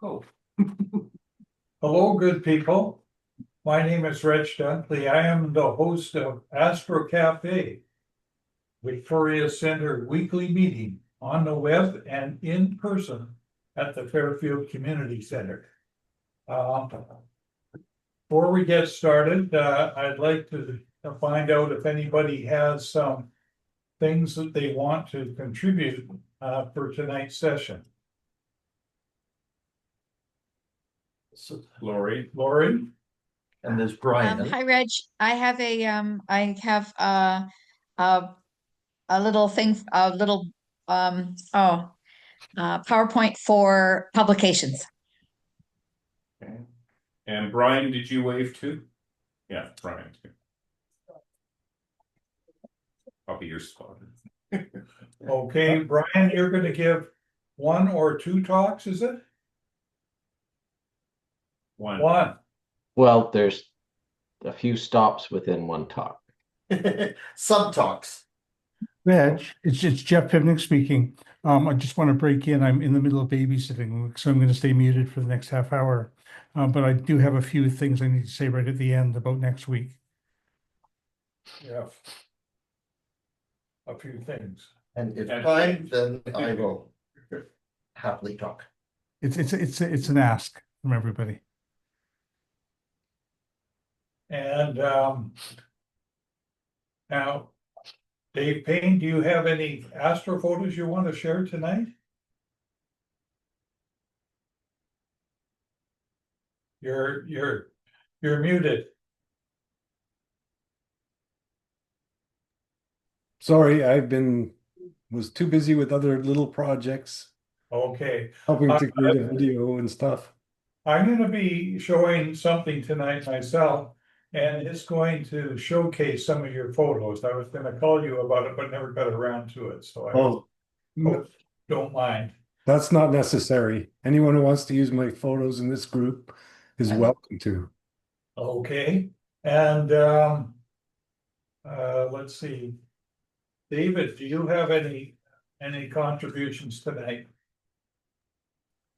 Oh, Hello, good people. My name is Reg Dunkley. I am the host of Astro Cafe, Victoria Center weekly meeting on the web and in person at the Fairfield Community Center. Before we get started, I'd like to find out if anybody has some things that they want to contribute for tonight's session. Lauri. Lauri? And there's Brian. Hi, Reg. I have a little thing, PowerPoint for publications. Okay. And Brian, did you wave too? Yeah, Brian too. I'll be your spot. Okay, Brian, you're going to give one or two talks, is it? One. Well, there's a few stops within one talk. Sub talks. Reg, it's Jeff Pivnick speaking. I just want to break in. I'm in the middle of babysitting, so I'm going to stay muted for the next half hour. But I do have a few things I need to say right at the end about next week. Yeah. A few things. And if time, then I will happily talk. It's an ask from everybody. And now, Dave Payne, do you have any astrophotos you want to share tonight? You're muted. Sorry, was too busy with other little projects, Okay. helping to create a video and stuff. I'm going to be showing something tonight myself, and it's going to showcase some of your photos. I was going to call you about it, but never got around to it. So I hope don't mind. That's not necessary. Anyone who wants to use my photos in this group is welcome to. Okay. And let's see. David, do you have any contributions tonight?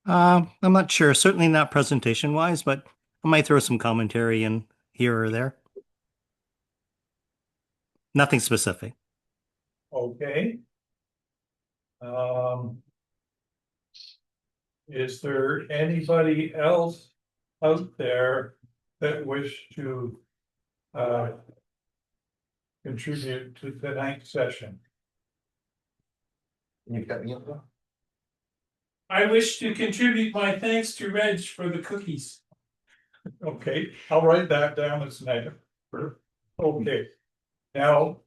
I'm not sure. Certainly not presentation wise, but I might throw some commentary in here or there. Nothing specific. Okay. Is there anybody else out there that wish to contribute to tonight's session? You've got me on there? I wish to contribute my thanks to Reg for the cookies. Okay, I'll write that down as an item. Okay. Now,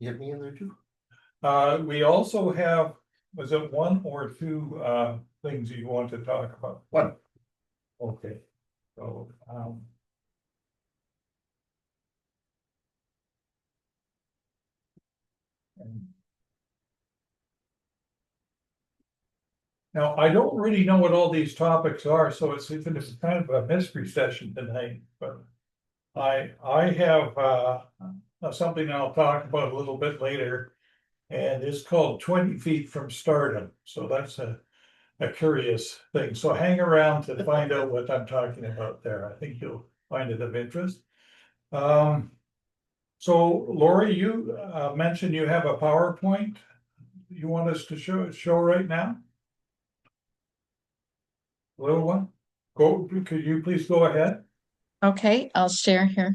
You have me in there too? we also have, was it one or two things you want to talk about? One. Okay, so now, I don't really know what all these topics are, so it's kind of a mystery session tonight, but I have something I'll talk about a little bit later, and it's called 20 Feet from Stardom. So that's a curious thing. So hang around to find out what I'm talking about there. I think you'll find it of interest. So Lauri, you mentioned you have a PowerPoint you want us to show right now? Little one, could you please go ahead? Okay, I'll share here.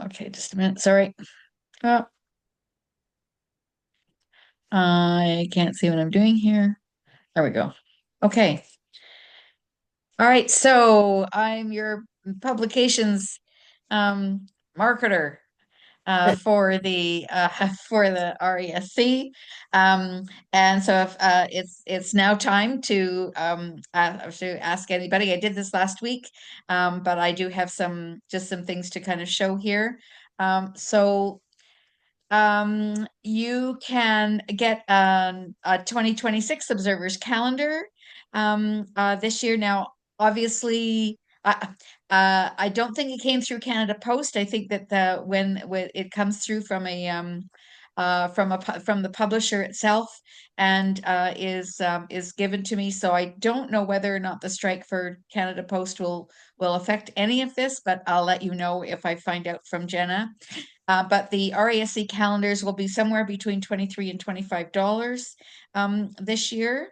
Okay, just a minute. Sorry. Oh. I can't see what I'm doing here. There we go. Okay. All right, so I'm your publications marketer for the RASC. And so if it's now time to ask anybody. I did this last week, but I do have some things to kind of show here. So you can get a 2026 observers calendar this year. Now, obviously, I don't think it came through Canada Post. I think that when it comes through from from the publisher itself, and is given to me. So I don't know whether or not the strike for Canada Post will affect any of this, but I'll let you know if I find out from Jenna. But the RASC calendars will be somewhere between $23 and $25 this year.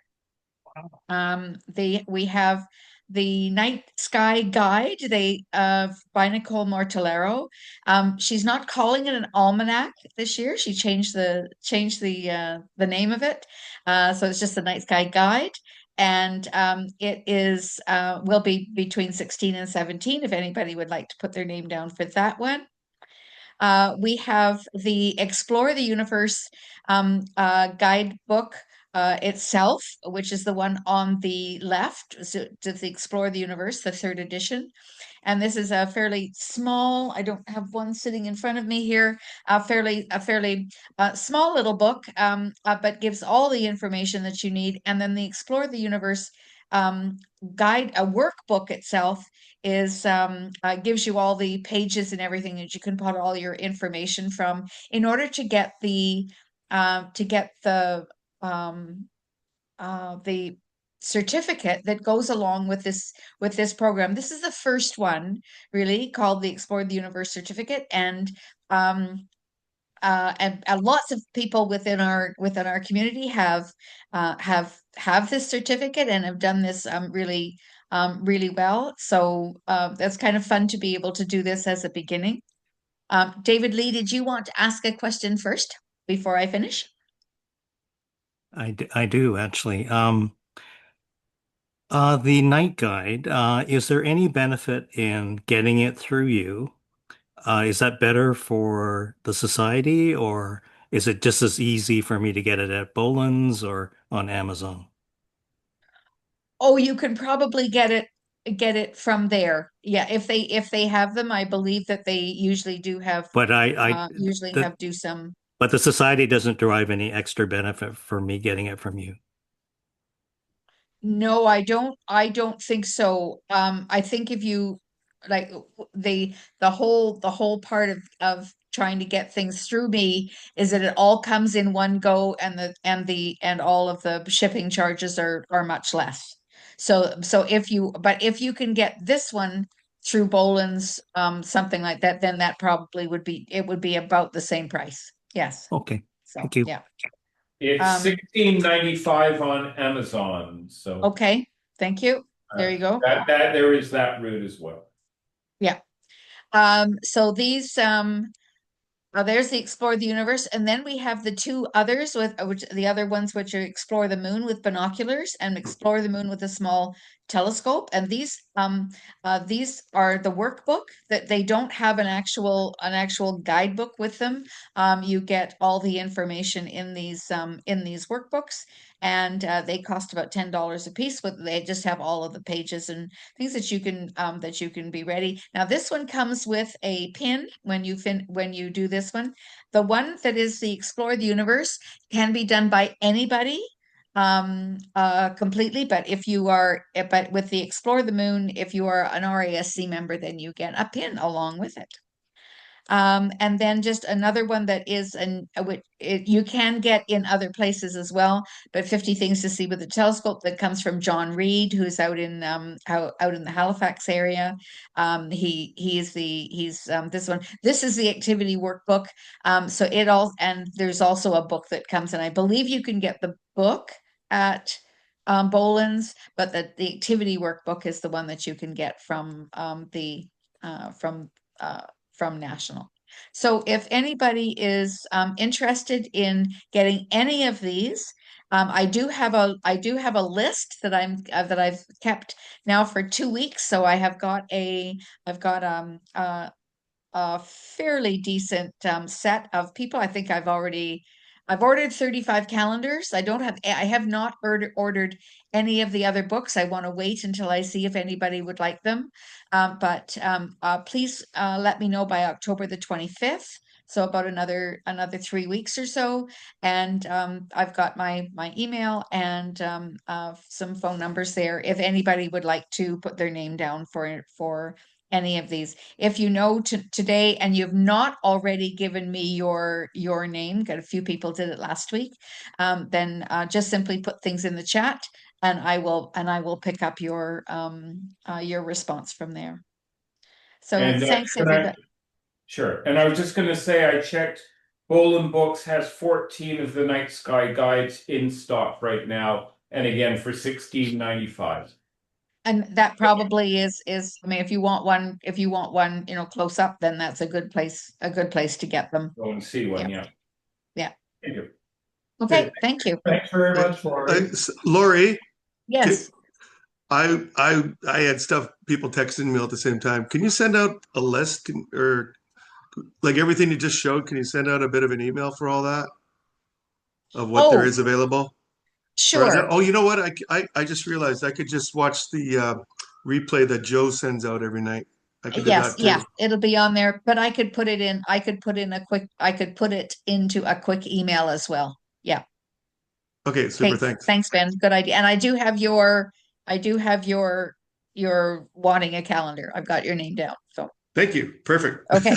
We have the Night Sky Guide, by Nicole Mortellero. She's not calling it an almanac this year. She changed the name of it. So it's just the Night Sky Guide. And it is will be between 16 and 17 if anybody would like to put their name down for that one. We have the Explore the Universe guidebook itself, which is the one on the left, so to the Explore the Universe, the 3rd edition. And this is a fairly small, I don't have one sitting in front of me here, a fairly small little book, but gives all the information that you need. And then the Explore the Universe guide, a workbook itself, is gives you all the pages and everything that you can put all your information from in order to get the certificate that goes along with this program. This is the first one, really, called the Explore the Universe certificate, and lots of people within our community have this certificate and have done this really well. So that's kind of fun to be able to do this as a beginning. David Lee, did you want to ask a question first before I finish? I do actually. The night guide, is there any benefit in getting it through you? Is that better for the society, or is it just as easy for me to get it at Boland's or on Amazon? Oh, you can probably get it from there. Yeah, if they have them, I believe that they usually do have But do some. But the society doesn't derive any extra benefit for me getting it from you. No, I don't think so. I think if you like the whole part of trying to get things through me is that it all comes in one go, and all of the shipping charges are much less. So if you can get this one through Boland's, something like that, then that probably would be about the same price. Yes. Okay, So thank you. yeah. It's $16.95 on Amazon, so. Okay, thank you. There you go. That there is that route as well. Yeah. So these there's the Explore the Universe, and then we have the two others with which the other ones which are Explore the Moon with binoculars and Explore the Moon with a small telescope. And these are the workbook, that they don't have an actual guidebook with them. You get all the information in these workbooks, and they cost about $10 a piece. But they just have all of the pages and things that you can be ready. Now this one comes with a pin when you do this one. The one that is the Explore the Universe can be done by anybody completely, but with the Explore the Moon, if you are an RASC member, then you get a pin along with it. And then just another one that is you can get in other places as well, but 50 Things to See with the Telescope, that comes from John Reed, who's out in the Halifax area. He's this one. This is the activity workbook. And there's also a book that comes, and I believe you can get the book at Boland's, but the activity workbook is the one that you can get from National. So if anybody is interested in getting any of these, I do have a list that I've kept now for 2 weeks. So I've got a fairly decent set of people. I think I've ordered 35 calendars. I have not ordered any of the other books. I want to wait until I see if anybody would like them. But please let me know by October the 25th. So about another 3 weeks or so. And I've got my email and some phone numbers there if anybody would like to put their name down for any of these. If you know today and you've not already given me your name, got a few people did it last week, then just simply put things in the chat, and I will pick up your response from there. So And thanks, can I- everybody. Sure. And I was just going to say, I checked, Bolin Books has 14 of the night sky guides in stock right now. And again, for $16.95. And that probably is, I mean, if you want one, close up, then that's a good place to get them. Go and see one, Yeah. yeah. Yeah. Thank you. Okay, thank you. Thanks very much, Lauri. Lori, Yes. I had stuff people texting me all at the same time. Can you send out a list or like everything you just showed? Can you send out a bit of an email for all that of what there is available? Sure. Oh, you know what? I just realized I could just watch the replay that Joe sends out every night. I could do Yes, that too. yeah, it'll be on there, but I could put it into a quick email as well. Yeah. Okay, super. Okay, Thanks. thanks, Ben. Good idea. And I do have your wanting a calendar. I've got your name down. So Thank you. Perfect. okay.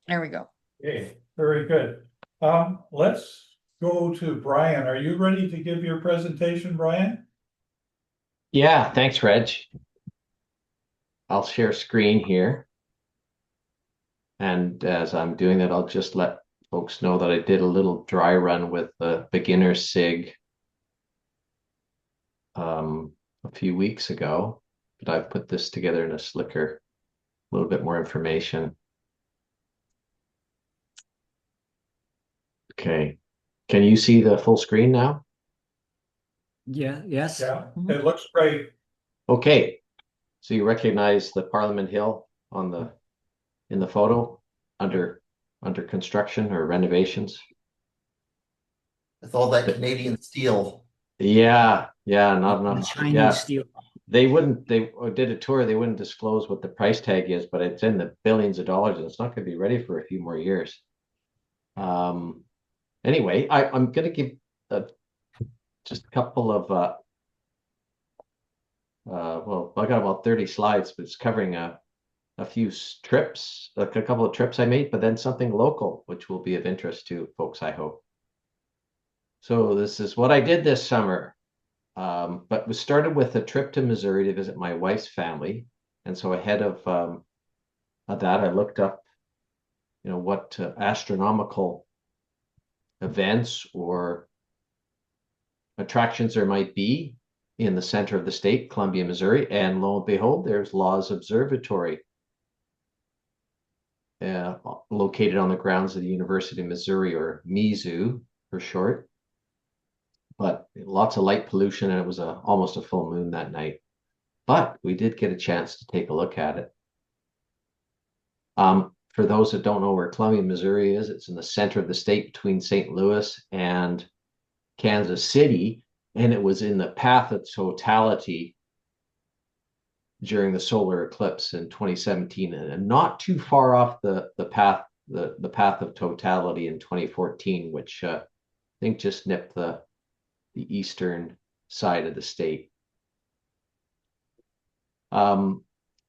There we go. Okay, very good. Let's go to Brian. Are you ready to give your presentation, Brian? Yeah, thanks, Reg. I'll share screen here. And as I'm doing that, I'll just let folks know that I did a little dry run with the beginner SIG a few weeks ago, but I've put this together in a slicker, a little bit more information. Okay, can you see the full screen now? Yeah, yes. Yeah, it looks great. Okay, so you recognize the Parliament Hill on in the photo under construction or renovations? With all that Canadian steel. Yeah, not enough. Chinese steel. They did a tour, they wouldn't disclose what the price tag is, but it's in the billions of dollars and it's not going to be ready for a few more years. Anyway, I'm going to give just a couple of well, I got about 30 slides, but it's covering a few trips, like a couple of trips I made, but then something local, which will be of interest to folks, I hope. So this is what I did this summer. But we started with a trip to Missouri to visit my wife's family. And so ahead of that, I looked up, what astronomical events or attractions there might be in the center of the state, Columbia, Missouri. And lo and behold, there's Laws Observatory, located on the grounds of the University of Missouri, or MISU for short. But lots of light pollution, and it was almost a full moon that night. But we did get a chance to take a look at it. For those that don't know where Columbia, Missouri is, it's in the center of the state between St. Louis and Kansas City, and it was in the path of totality during the solar eclipse in 2017, and not too far off the path of totality in 2014, which I think just nipped the eastern side of the state.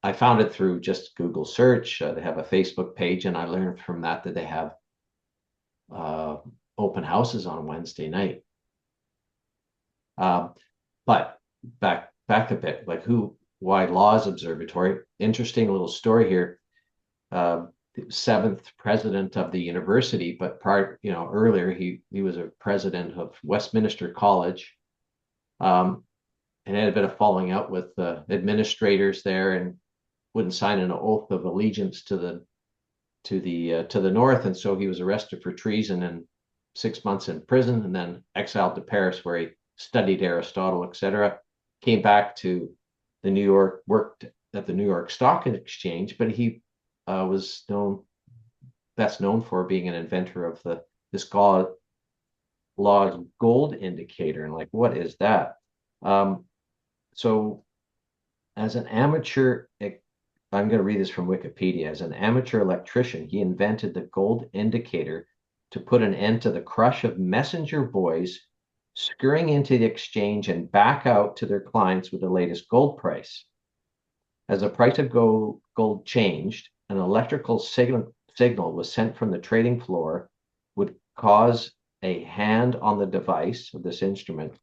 I found it through just Google search. They have a Facebook page, and I learned from that they have open houses on Wednesday night. But back a bit, like why Laws Observatory? Interesting little story here. The 7th president of the university, but earlier he was a president of Westminster College, and had a bit of falling out with the administrators there, and wouldn't sign an oath of allegiance to the North, and so he was arrested for treason and 6 months in prison, and then exiled to Paris, where he studied Aristotle, etc. Came back to the New York, worked at the New York Stock Exchange, but he was known for being an inventor of this Law's gold indicator. And like, what is that? So as an amateur, I'm going to read this from Wikipedia. As an amateur electrician, he invented the gold indicator to put an end to the crush of messenger boys scurrying into the exchange and back out to their clients with the latest gold price. As the price of gold changed, an electrical signal was sent from the trading floor, would cause a hand on the device of this instrument,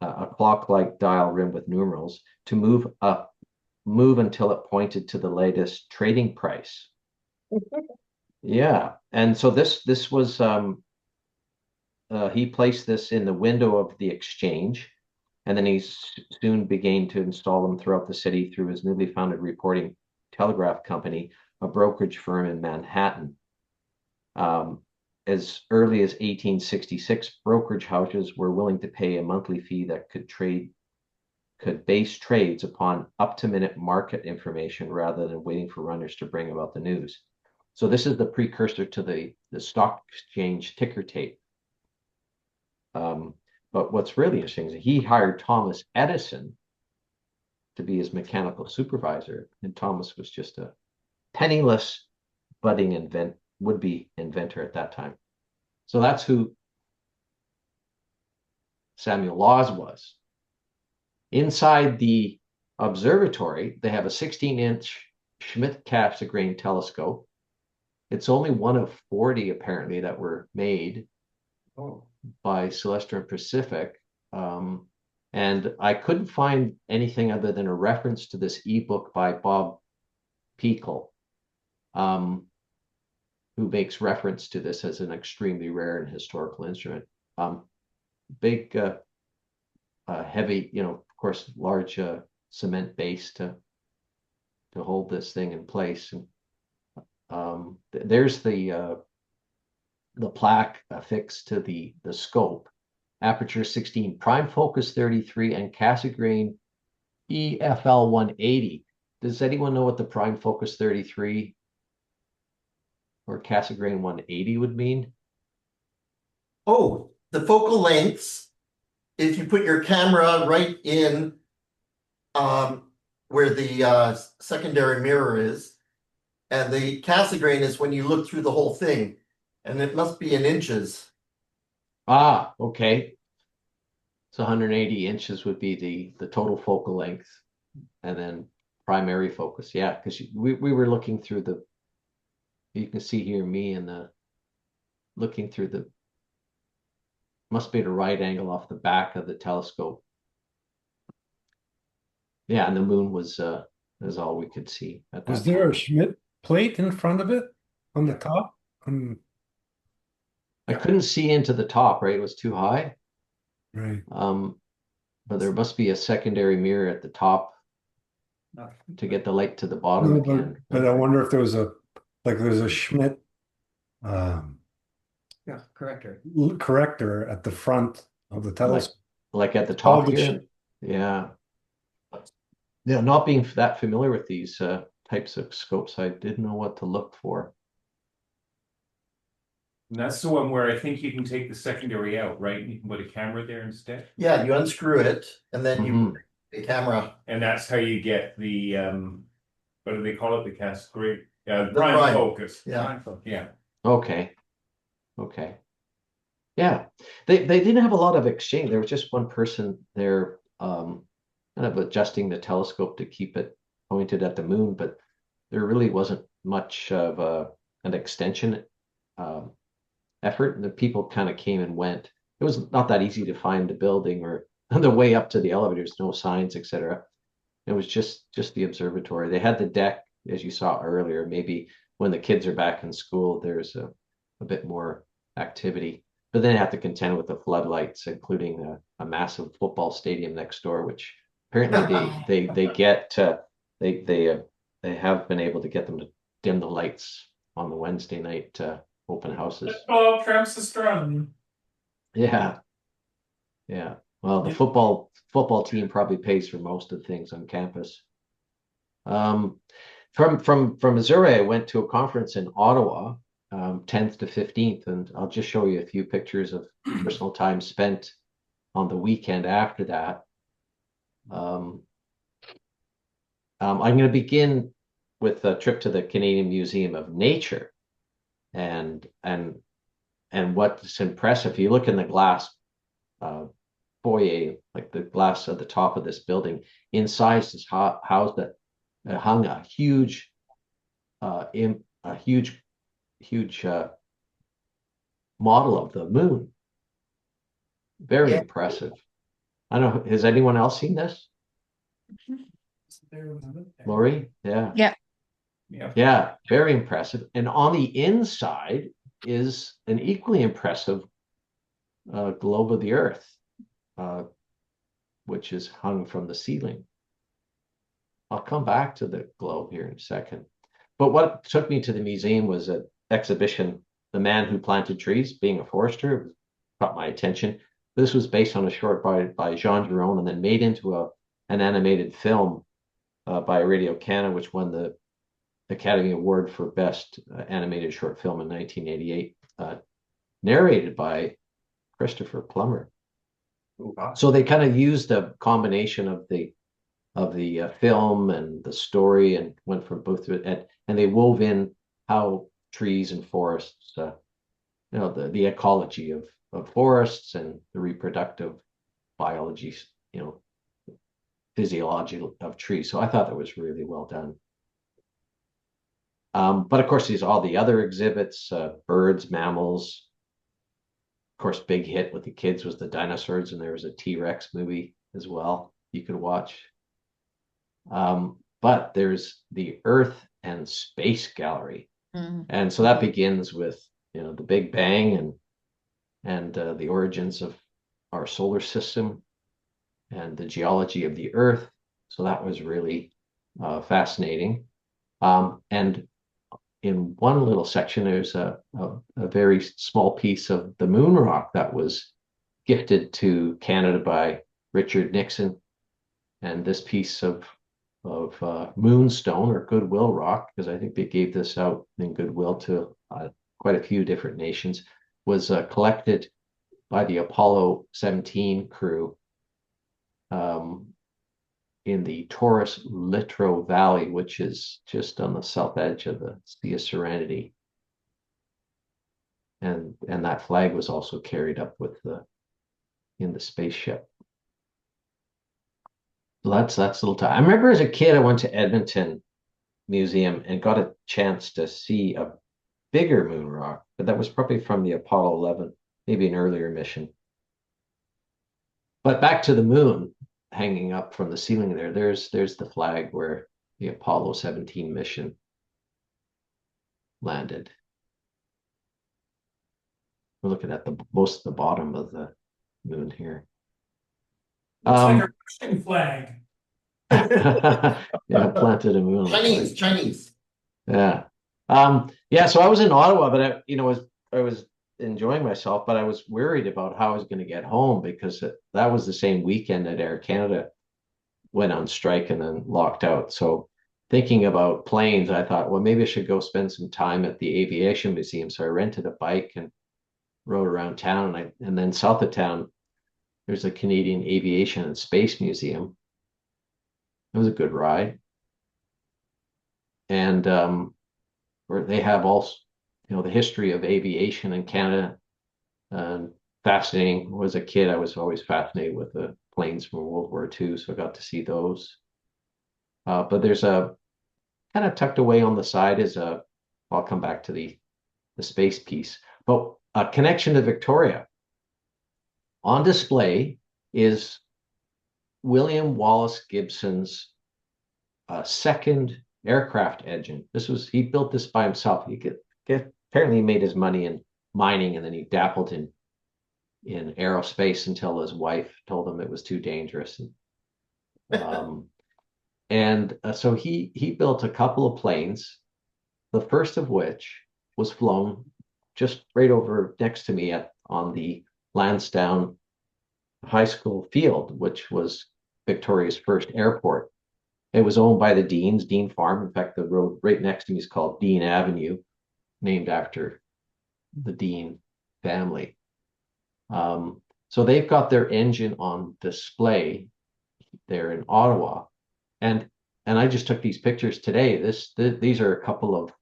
a clock-like dial rimmed with numerals, to move until it pointed to the latest trading price. Yeah, and so this was he placed this in the window of the exchange, and then he soon began to install them throughout the city through his newly founded reporting telegraph company, a brokerage firm in Manhattan. As early as 1866, brokerage houses were willing to pay a monthly fee that could base trades upon up-to-minute market information rather than waiting for runners to bring about the news. So this is the precursor to the stock exchange ticker tape. But what's really interesting is he hired Thomas Edison to be his mechanical supervisor, and Thomas was just a penniless budding would-be inventor at that time. So that's who Samuel Laws was. Inside the observatory, they have a 16-inch Schmidt-Cassegrain telescope. It's only one of 40 apparently that were made by Celestia and Pacific. And I couldn't find anything other than a reference to this ebook by Bob Pekel, who makes reference to this as an extremely rare and historical instrument. Big, heavy, of course, large cement base to hold this thing in place. And there's the plaque affixed to the scope. Aperture 16, prime focus 33, and Cassegrain EFL 180. Does anyone know what the prime focus 33 or Cassegrain 180 would mean? Oh, the focal lengths, if you put your camera right in where the secondary mirror is, and the Cassegrain is when you look through the whole thing, and it must be in inches. Ah, okay. So 180 inches would be the total focal length, and then primary focus. Yeah, because we were looking through you can see here me and looking through must be at a right angle off the back of the telescope. Yeah, and the moon was all we could see at that Was there time. a Schmidt plate in front of it on the top? I couldn't see into the top, right? It was too high. Right. But there must be a secondary mirror at the top to get the light to the bottom again. But I wonder if there was there's a Schmidt corrector at the front of the telescope. Like at the top the here. Yeah. Yeah, not being that familiar with these types of scopes, I didn't know what to look for. And that's the one where I think you can take the secondary out, right? You can put a camera there instead. Yeah, you unscrew it, and then you put the camera. And that's how you get the what do they call it? The Cassegrain, prime prime. focus. Yeah. Prime focus. Yeah. Okay. Yeah, they didn't have a lot of exchange. There was just one person there kind of adjusting the telescope to keep it pointed at the moon, but there really wasn't much of an extension effort. And the people kind of came and went. It was not that easy to find the building or the way up to the elevators, no signs, etc. It was just the observatory. They had the deck, as you saw earlier. Maybe when the kids are back in school, there's a bit more activity. But then you have to contend with the floodlights, including a massive football stadium next door, which apparently they have been able to get them to dim the lights on the Wednesday night open houses. Oh, trumps astronomy. Yeah. Well, the football team probably pays for most of the things on campus. From Missouri, I went to a conference in Ottawa, 10th to 15th, and I'll just show you a few pictures of personal time spent on the weekend after that. I'm going to begin with a trip to the Canadian Museum of Nature, and what's impressive, if you look in the glass foyer, like the glass at the top of this building, inside is housed hung a huge, huge model of the moon. Very impressive. I don't know. Has anyone else seen this? Lauri? Yeah. Yeah. Yeah, very impressive. And on the inside is an equally impressive globe of the Earth, which is hung from the ceiling. I'll come back to the globe here in a second. But what took me to the museum was an exhibition, The Man Who Planted Trees, being a forester, caught my attention. This was based on a short by Jean Giron and then made into an animated film by Radio Canada, which won the Academy Award for Best Animated Short Film in 1988, narrated by Christopher Plummer. Wow. So they kind of used a combination of the film and the story and went from both of it, and they wove in how trees and forests, the ecology of forests and the reproductive biology, physiology of trees. So I thought that was really well done. But of course, there's all the other exhibits, birds, mammals. Of course, big hit with the kids was the dinosaurs, and there was a T-Rex movie as well you could watch. But there's the Earth and Space Gallery. Mhm. And so that begins with, the Big Bang and the origins of our solar system and the geology of the Earth. So that was really fascinating. And in one little section, there's a very small piece of the moon rock that was gifted to Canada by Richard Nixon. And this piece of moonstone or goodwill rock, because I think they gave this out in goodwill to quite a few different nations, was collected by the Apollo 17 crew in the Taurus Littrow Valley, which is just on the south edge of the Sea of Serenity. And that flag was also carried up in the spaceship. That's a little time. I remember as a kid, I went to Edmonton Museum and got a chance to see a bigger moon rock, but that was probably from the Apollo 11, maybe an earlier mission. But back to the moon, hanging up from the ceiling there's the flag where the Apollo 17 mission landed. We're looking at most of the bottom of the moon here. Looks like a Russian flag. Yeah, planted a moon. Chinese. Yeah. So I was in Ottawa, but I was enjoying myself, but I was worried about how I was going to get home because that was the same weekend that Air Canada went on strike and then locked out. So thinking about planes, I thought, well, maybe I should go spend some time at the Aviation Museum. So I rented a bike and rode around town, and then south of town, there's a Canadian Aviation and Space Museum. It was a good ride. And where they have also, the history of aviation in Canada. And fascinating. As a kid, I was always fascinated with the planes from World War II, so I got to see those. But there's a kind of tucked away on the side I'll come back to the space piece, but a connection to Victoria. On display is William Wallace Gibson's second aircraft engine. He built this by himself. Apparently he made his money in mining, and then he dabbled in aerospace until his wife told him it was too dangerous. So he built a couple of planes, the first of which was flown just right over next to me on the Lansdowne High School field, which was Victoria's first airport. It was owned by the Deans, Dean Farm. In fact, the road right next to me is called Dean Avenue, named after the Dean family. So they've got their engine on display there in Ottawa, and I just took these pictures today. These are a couple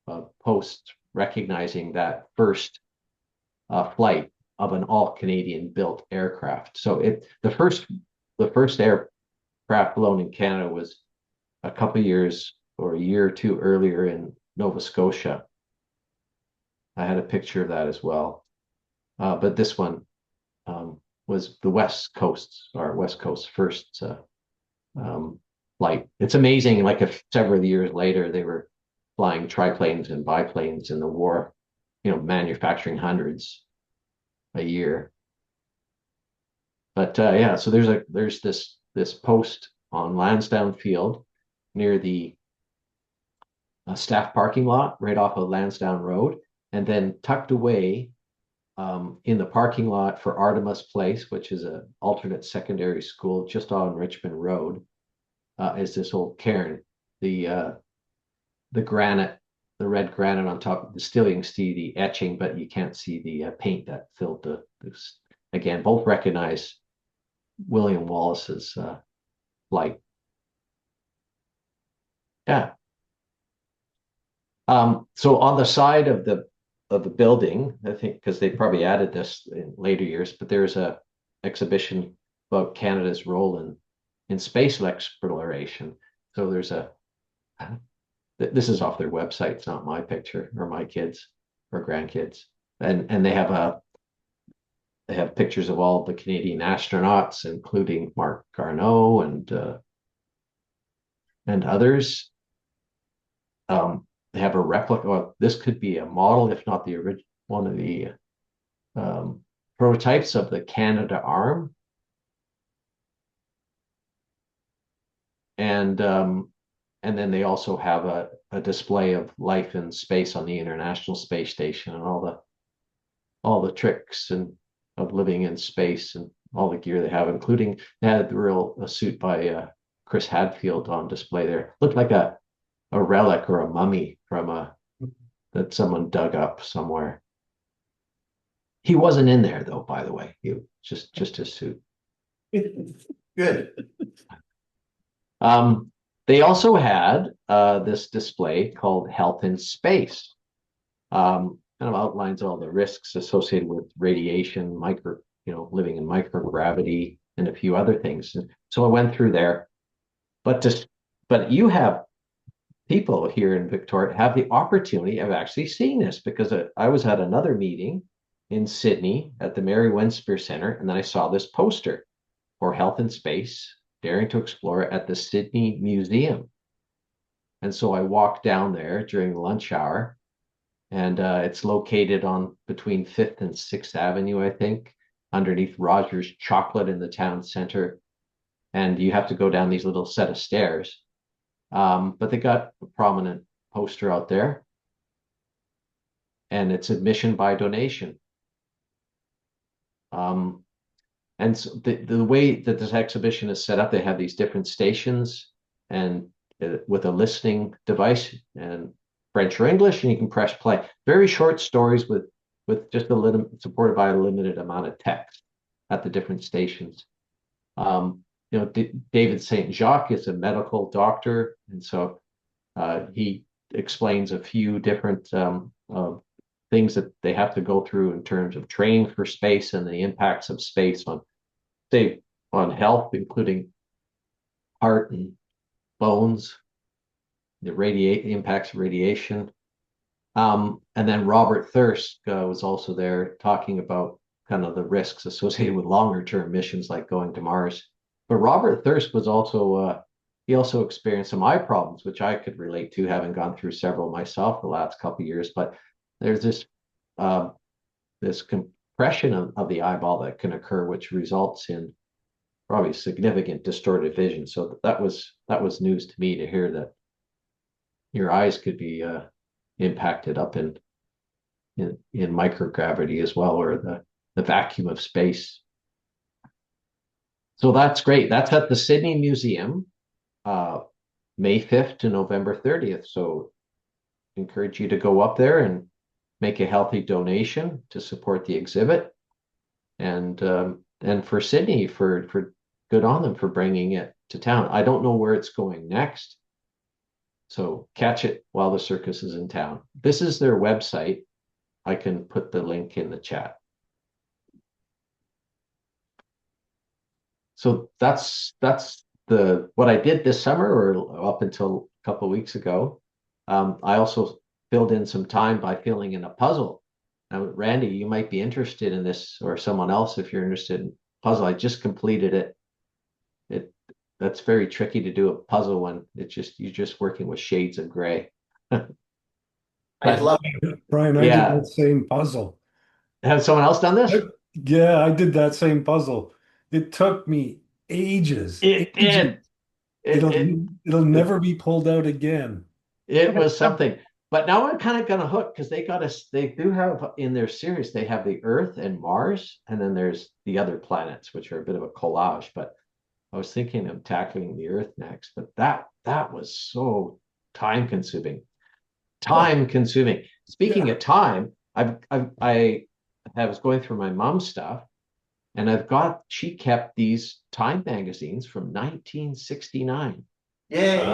of posts recognizing that first flight of an all Canadian built aircraft. So the first aircraft flown in Canada was a couple of years or a year or two earlier in Nova Scotia. I had a picture of that as well. But this one was the West Coast first flight. It's amazing, like several years later, they were flying triplanes and biplanes in the war, manufacturing hundreds a year. But yeah, so there's this post on Lansdowne Field near the staff parking lot right off of Lansdowne Road, and then tucked away in the parking lot for Artemis Place, which is an alternate secondary school just on Richmond Road, is this old cairn. The granite, the red granite on top, still you can see the etching, but you can't see the paint that filled this. Again, both recognize William Wallace's flight. Yeah. So on the side of the building, I think, because they probably added this in later years, but there's a exhibition about Canada's role in space exploration. So there's this is off their website. It's not my picture or my kids or grandkids, and they have pictures of all the Canadian astronauts, including Marc Garneau and others. They have a replica. Well, this could be a model, if not the original, one of the prototypes of the Canada arm. And then they also have a display of life in space on the International Space Station and all the tricks of living in space and all the gear they have, including they had a suit by Chris Hadfield on display there. Looked like a relic or a mummy from that someone dug up somewhere. He wasn't in there though, by the way. He just his suit. Good. They also had this display called Health in Space. Kind of outlines all the risks associated with radiation, living in microgravity, and a few other things. So I went through there, but you have people here in Victoria have the opportunity of actually seeing this, because I was at another meeting in Sidney at the Mary Winspear Center, and then I saw this poster for Health in Space, Daring to Explore at the Sidney Museum. And so I walked down there during the lunch hour, and it's located on between 5th and 6th Avenue, I think, underneath Rogers Chocolate in the town center. And you have to go down these little set of stairs. But they got a prominent poster out there, and it's admission by donation. And so the way that this exhibition is set up, they have these different stations, and with a listening device and French or English, and you can press play. Very short stories with just supported by a limited amount of text at the different stations. David St. Jacques is a medical doctor, and so he explains a few different things that they have to go through in terms of training for space and the impacts of space on health, including heart and bones, the impacts of radiation. And then Robert Thirsk was also there talking about kind of the risks associated with longer term missions like going to Mars. But Robert Thirsk was also he also experienced some eye problems, which I could relate to, having gone through several myself the last couple of years. But there's this compression of the eyeball that can occur, which results in probably significant distorted vision. So that was news to me to hear that your eyes could be impacted up in microgravity as well, or the vacuum of space. So that's great. That's at the Sidney Museum, May 5th to November 30th. So encourage you to go up there and make a healthy donation to support the exhibit. And for Sidney, for good on them for bringing it to town. I don't know where it's going next, so catch it while the circus is in town. This is their website. I can put the link in the chat. So that's what I did this summer or up until a couple of weeks ago, I also filled in some time by filling in a puzzle. Now, Randy, you might be interested in this, or someone else if you're interested in puzzle. I just completed it. That's very tricky to do a puzzle when you're just working with shades of gray. I But love Brian, I did yeah, that same puzzle. have someone else done this? Yeah, I did that same puzzle. It took me ages. It Ages. did. It'll never be pulled out again. It was something. But now I'm kind of gonna hook because they do have in their series, they have the Earth and Mars, and then there's the other planets, which are a bit of a collage. But I was thinking of tackling the Earth next, but that was so time consuming. Time consuming. Speaking of time, I was going through my mom's stuff, and she kept these Time magazines from 1969. Yay. Good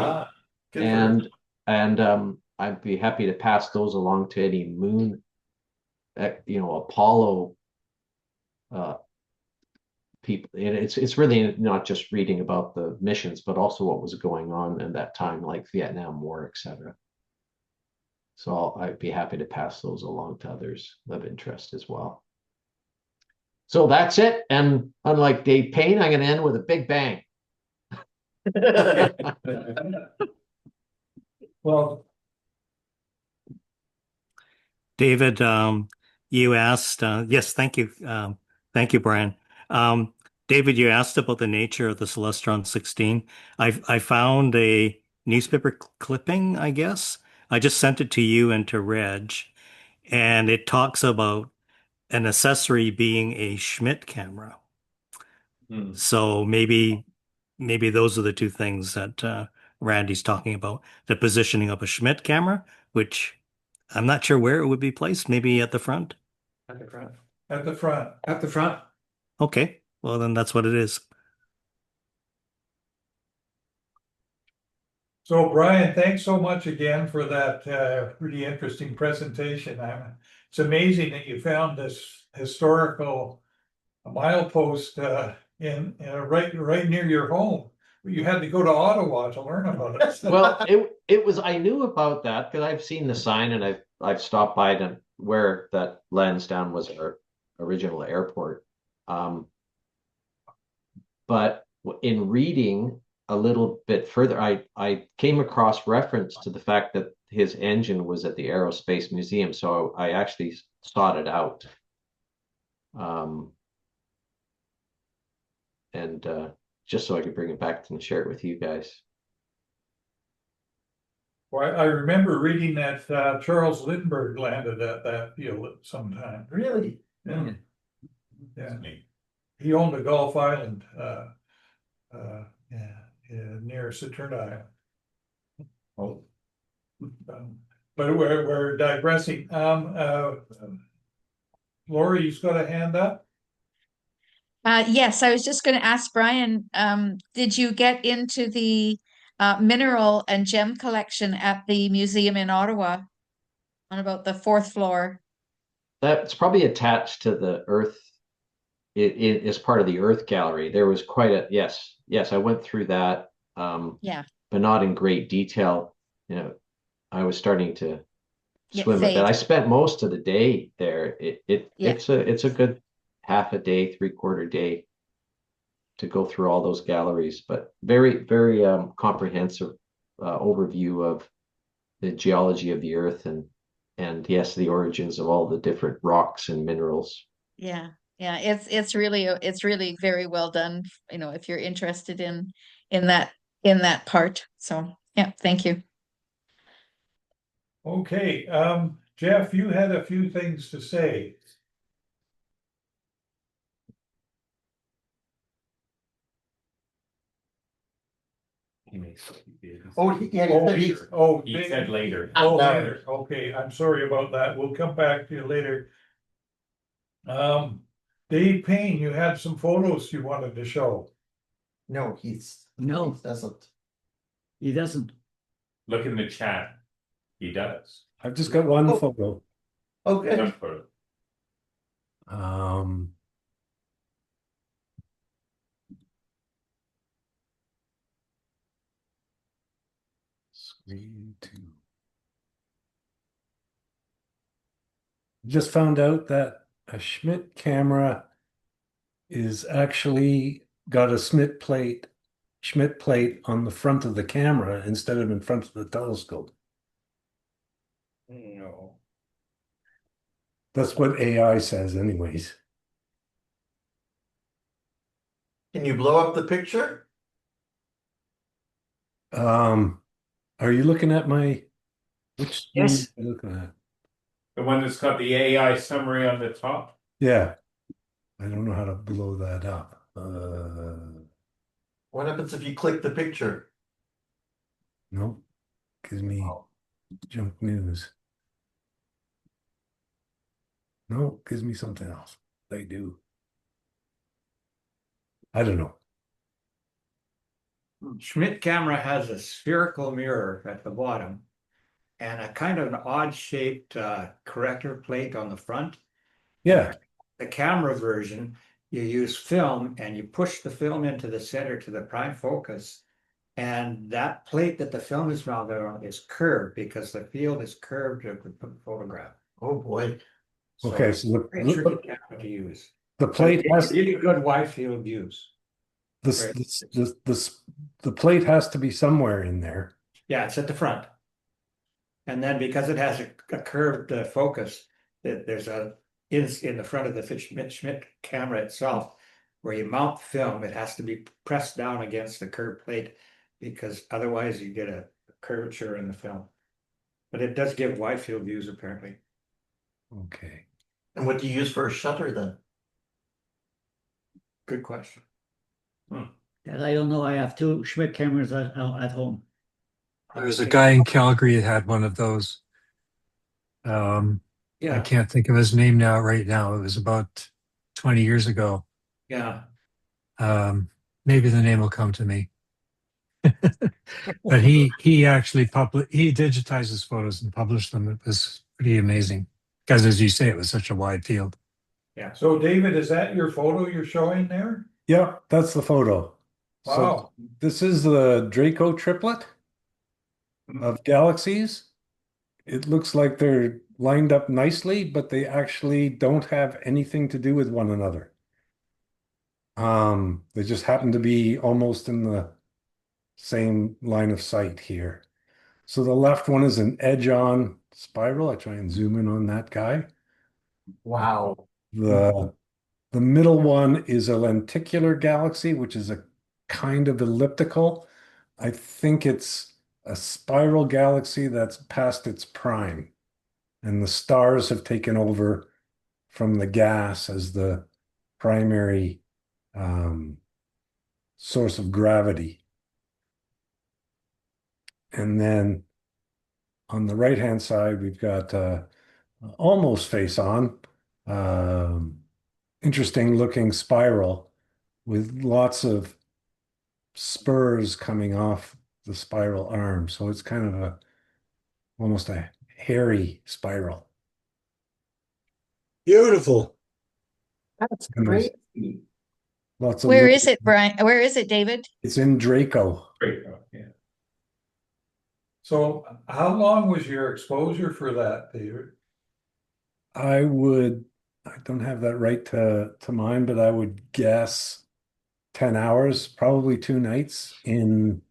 for her. And I'd be happy to pass those along to any moon, Apollo people. And it's really not just reading about the missions, but also what was going on in that time, like Vietnam War, etc. So I'd be happy to pass those along to others of interest as well. So that's it. And unlike Dave Payne, I'm going to end with a big bang. Well, David, you asked, yes, thank you. Thank you, Brian. David, you asked about the nature of the Celestron 16. I found a newspaper clipping, I guess. I just sent it to you and to Reg, and it talks about an accessory being a Schmidt camera. So maybe those are the two things that Randy's talking about. The positioning of a Schmidt camera, which I'm not sure where it would be placed, maybe at the front. at the front. At the front. Okay, well then that's what it is. So Brian, thanks so much again for that really interesting presentation. It's amazing that you found this historical milepost right near your home. You had to go to Ottawa to learn about it. Well, I knew about that because I've seen the sign and I've stopped by to where that Lansdowne was our original airport. But in reading a little bit further, I came across reference to the fact that his engine was at the Aerospace Museum, so I actually sought it out. And just so I could bring it back and share it with you guys. Well, I remember reading that Charles Lindbergh landed at that field at some time. Really? Yeah. Yeah. He owned a Gulf Island near Saturn. Oh. But we're digressing. Lauri's got a hand up. Yes, I was just going to ask Brian, did you get into the mineral and gem collection at the museum in Ottawa on about the fourth floor? That's probably attached to the Earth. It is part of the Earth Gallery. There was quite a yes. I went through that, Yeah. but not in great detail. I was starting to swim a bit. fade. I spent most of the day there. It's a good half a day, 3/4 day to go through all those galleries, but very, very comprehensive overview of the geology of the Earth and yes, the origins of all the different rocks and minerals. Yeah. It's really very well done, if you're interested in that part. So yeah, thank you. Okay, Jeff, you had a few things to say. He said later. Later. Okay, I'm sorry about that. We'll come back to you later. Dave Payne, you had some photos you wanted to show. No, he doesn't. He doesn't. Look in the chat. He does. I've just got one photo. Okay. One photo. 3, 2. Just found out that a Schmidt camera is actually got a Schmidt plate on the front of the camera instead of in front of the telescope. No. That's what AI says anyways. Can you blow up the picture? Are you looking at which Yes. screen are you looking at? The one that's got the AI summary on the top. Yeah. I don't know how to blow that up. What happens if you click the picture? No. Gives me junk news. No, gives me something else. They do. I don't know. Schmidt camera has a spherical mirror at the bottom and a kind of an odd shaped corrector plate on the front. Yeah. The camera version, you use film and you push the film into the center to the prime focus. And that plate that the film is mounted on is curved because the field is curved to photograph. Oh boy. Okay, so it's a very tricky camera to use. the plate But it's has really good wide field use. the plate has to be somewhere in there. Yeah, it's at the front. And then because it has a curved focus, there's in the front of the Schmidt camera itself, where you mount the film, it has to be pressed down against the curved plate because otherwise you get a curvature in the film. But it does give wide field views apparently. Okay. And what do you use for a shutter then? Good question. Yes, I don't know. I have two Schmidt cameras at home. There was a guy in Calgary that had one of those. I Yeah, can't think of his name right now. It was about 20 years ago. yeah. Maybe the name will come to me. But he actually he digitizes photos and published them. It was pretty amazing because, as you say, it was such a wide field. Yeah. So David, is that your photo you're showing there? Yeah, that's the photo. Wow. So this is the Draco triplet of galaxies. It looks like they're lined up nicely, but they actually don't have anything to do with one another. They just happen to be almost in the same line of sight here. So the left one is an edge-on spiral. I try and zoom in on that guy. Wow. The middle one is a lenticular galaxy, which is a kind of elliptical. I think it's a spiral galaxy that's past its prime, and the stars have taken over from the gas as the primary source of gravity. And then on the right-hand side, we've got almost face-on, interesting looking spiral with lots of spurs coming off the spiral arm. So it's kind of almost a hairy spiral. Beautiful. That's And there's crazy. lots of Where little- is it, Brian? Where is it, David? It's in Draco. Great. Yeah. So how long was your exposure for that, David? I don't have that right to mind, but I would guess 10 hours, probably 2 nights in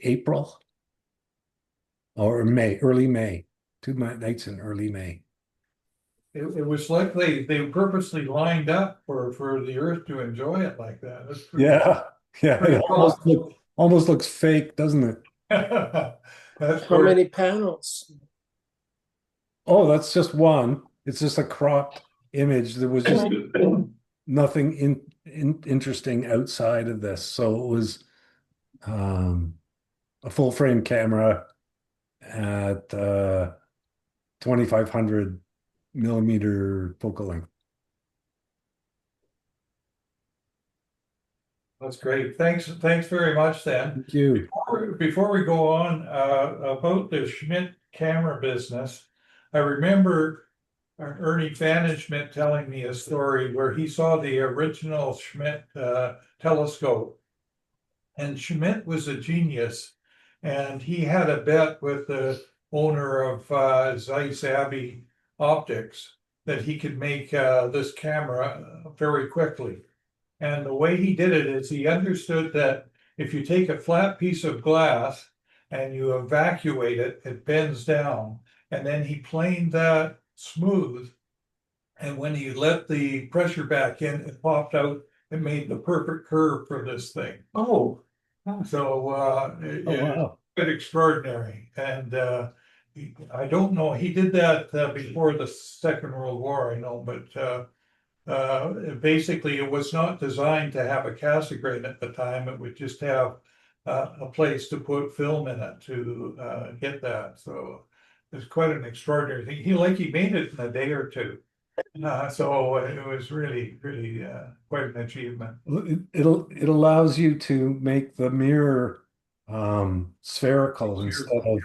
April or May, early May. 2 nights in early May. It was like they purposely lined up for the Earth to enjoy it like that. That's pretty- Yeah, it almost looks fake, doesn't it? That's How where- many panels? Oh, that's just one. It's just a cropped image. There was just nothing interesting outside of this. So it was a full frame camera at 2500 millimeter focal length. That's great. Thanks very much, then. Thank you. Before we go on, about the Schmidt camera business, I remember Ernie Schmidt telling me a story where he saw the original Schmidt telescope. And Schmidt was a genius, and he had a bet with the owner of Zeiss Abbey Optics that he could make this camera very quickly. And the way he did it is he understood that if you take a flat piece of glass and you evacuate it, it bends down. And then he planed that smooth. And when he let the pressure back in, it popped out. It made the perfect curve for this thing. Oh, So Oh, wow. quite extraordinary. And I don't know, he did that before the Second World War, I know, but basically it was not designed to have a Cassegrain at the time. It would just have a place to put film in it to get that. So it's quite an extraordinary thing. He made it in a day or two. So it was really quite an achievement. It allows you to make the mirror spherical instead of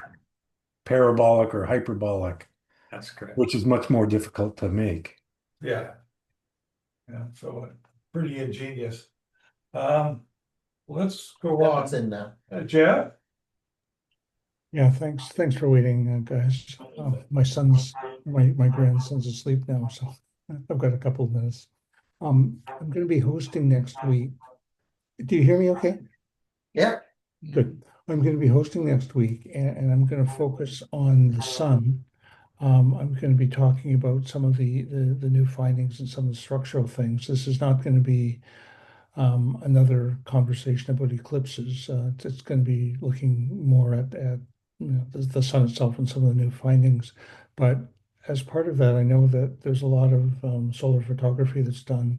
parabolic or hyperbolic, That's correct. which is much more difficult to make. Yeah. Yeah, so pretty ingenious. Let's go what's on. in now? Jeff? Yeah, thanks for waiting, guys. My grandson's asleep now, so I've got a couple of minutes. I'm going to be hosting next week. Do you hear me okay? Yeah. Good. I'm going to be hosting next week, and I'm going to focus on the sun. I'm going to be talking about some of the new findings and some of the structural things. This is not going to be another conversation about eclipses. It's going to be looking more at the sun itself and some of the new findings. But as part of that, I know that there's a lot of solar photography that's done,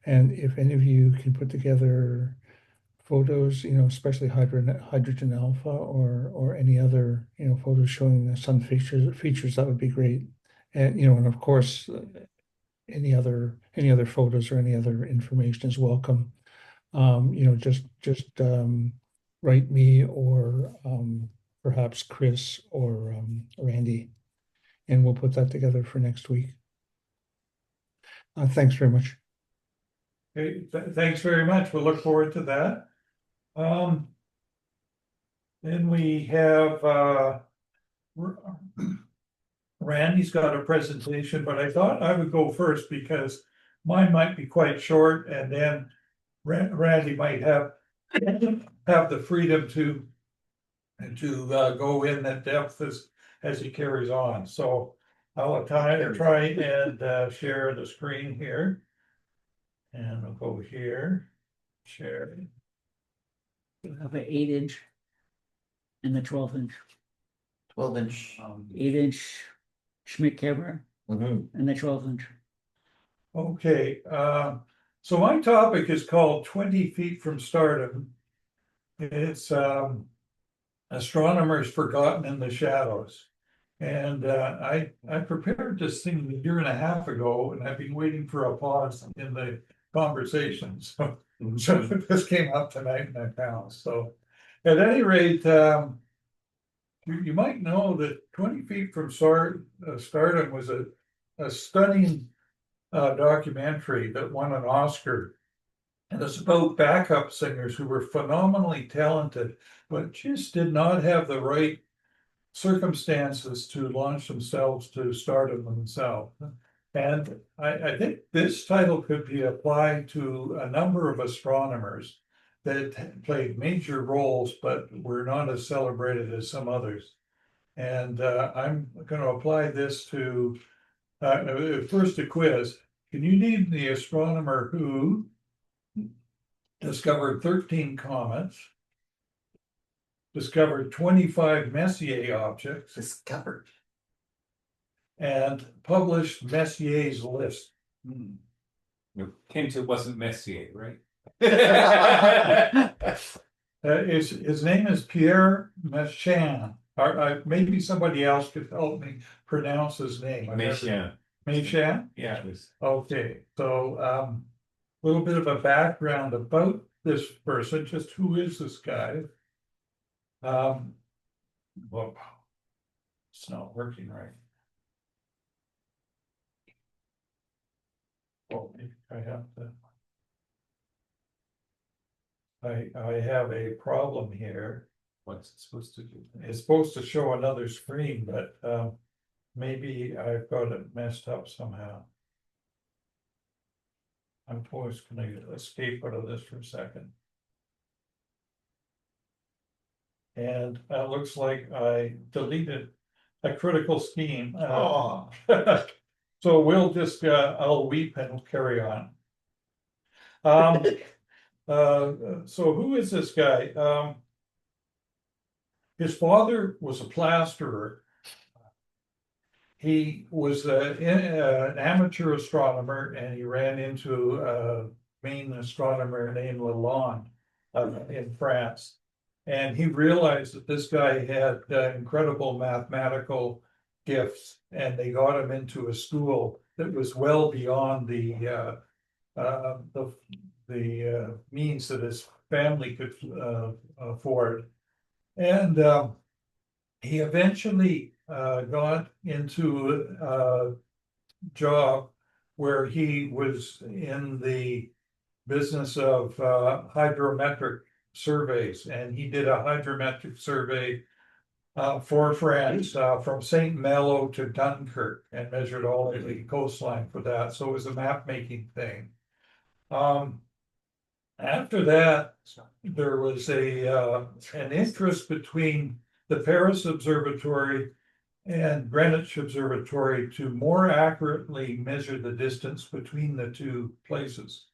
and if any of you can put together photos, especially hydrogen alpha or any other photos showing the sun features, that would be great. And of course, any other photos or any other information is welcome. Just write me or perhaps Chris or Randy, and we'll put that together for next week. Thanks very much. Okay, thanks very much. We'll look forward to that. Then we have Randy's got a presentation, but I thought I would go first because mine might be quite short, and then Randy might have the freedom to go in that depth as he carries on. So I'll try and share the screen here, and I'll go here, share. You have an 8-inch and a 12-inch. 12-inch. 8-inch Schmidt camera Mhm. and the 12-inch. Okay, so my topic is called 20 Feet from Stardom. It's Astronomers Forgotten in the Shadows. And I prepared this thing a year and a half ago, and I've been waiting for a pause in the conversation. So this came up tonight and I found. So at any rate, you might know that 20 Feet from Stardom was a stunning documentary that won an Oscar. And it's about backup singers who were phenomenally talented, but just did not have the right circumstances to launch themselves to stardom themselves. And I think this title could be applied to a number of astronomers that played major roles, but were not as celebrated as some others. And I'm going to apply this to first a quiz. Can you name the astronomer who discovered 13 comets, discovered 25 Messier objects, Discovered. and published Messier's list? Hint, it wasn't Messier, right? His name is Pierre Méchain. Maybe somebody else could help me pronounce his name. Méchain. Méchain? Yeah, it was. Okay, so a little bit of a background about this person. Just who is this guy? Whoop. It's not working right. Well, maybe I have I have a problem here. What's it supposed to do? It's supposed to show another screen, but maybe I've got it messed up somehow. I'm just gonna escape out of this for a second. And it looks like I deleted a critical scheme. Oh, So we'll just, I'll weep and carry on. So who is this guy? His father was a plasterer. He was an amateur astronomer, and he ran into a main astronomer named Lalande in France. And he realized that this guy had incredible mathematical gifts, and they got him into a school that was well beyond the means that his family could afford. And he eventually got into a job where he was in the business of hydrometric surveys, and he did a hydrometric survey for France from St. Malo to Dunkirk, and measured all of the coastline for that. So it was a map making thing. After that, there was an interest between the Paris Observatory and Greenwich Observatory to more accurately measure the distance between the two places.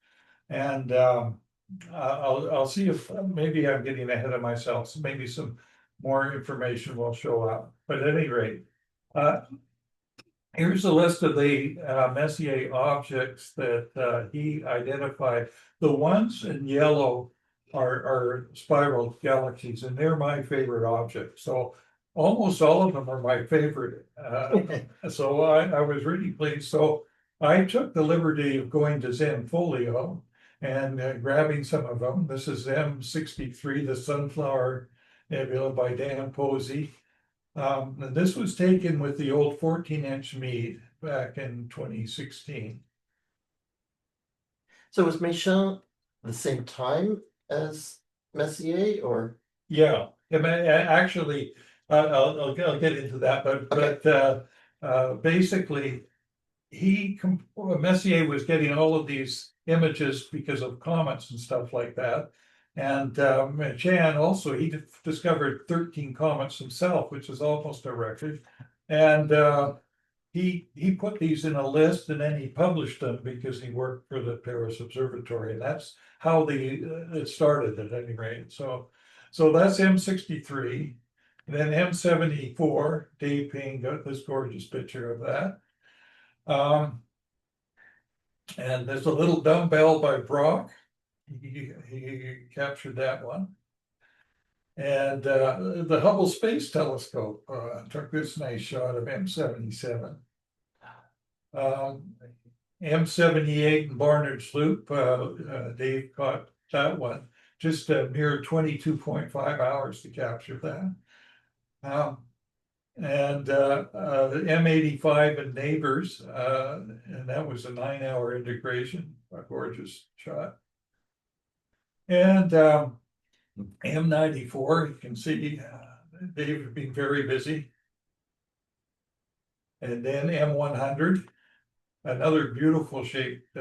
And I'll see if maybe I'm getting ahead of myself. So maybe some more information will show up. But at any rate, here's a list of the Messier objects that he identified. The ones in yellow are spiral galaxies, and they're my favorite objects. So almost all of them are my favorite. So I was really pleased. So I took the liberty of going to Zenfolio and grabbing some of them. This is M63, the Sunflower Nebula by Dan Posey. This was taken with the old 14-inch Meade back in 2016. so was Méchain the same time as Messier, or? Yeah, actually, I'll get into that, but basically, Messier was getting all of these images because of comets and stuff like that. And Méchain also, he discovered 13 comets himself, which is almost a record. And he put these in a list, and then he published them because he worked for the Paris Observatory, and that's how it started at any rate. So that's M63. Then M74, Dave Payne got this gorgeous picture of that. And there's a little dumbbell by Brock. He captured that one. And the Hubble Space Telescope took this nice shot of M77. M78 and Barnard's Loop, Dave caught that one. Just a mere 22.5 hours to capture that. And M85 and Neighbors, and that was a 9-hour integration, a gorgeous shot. And M94, you can see Dave being very busy. And then M100, another beautiful shaped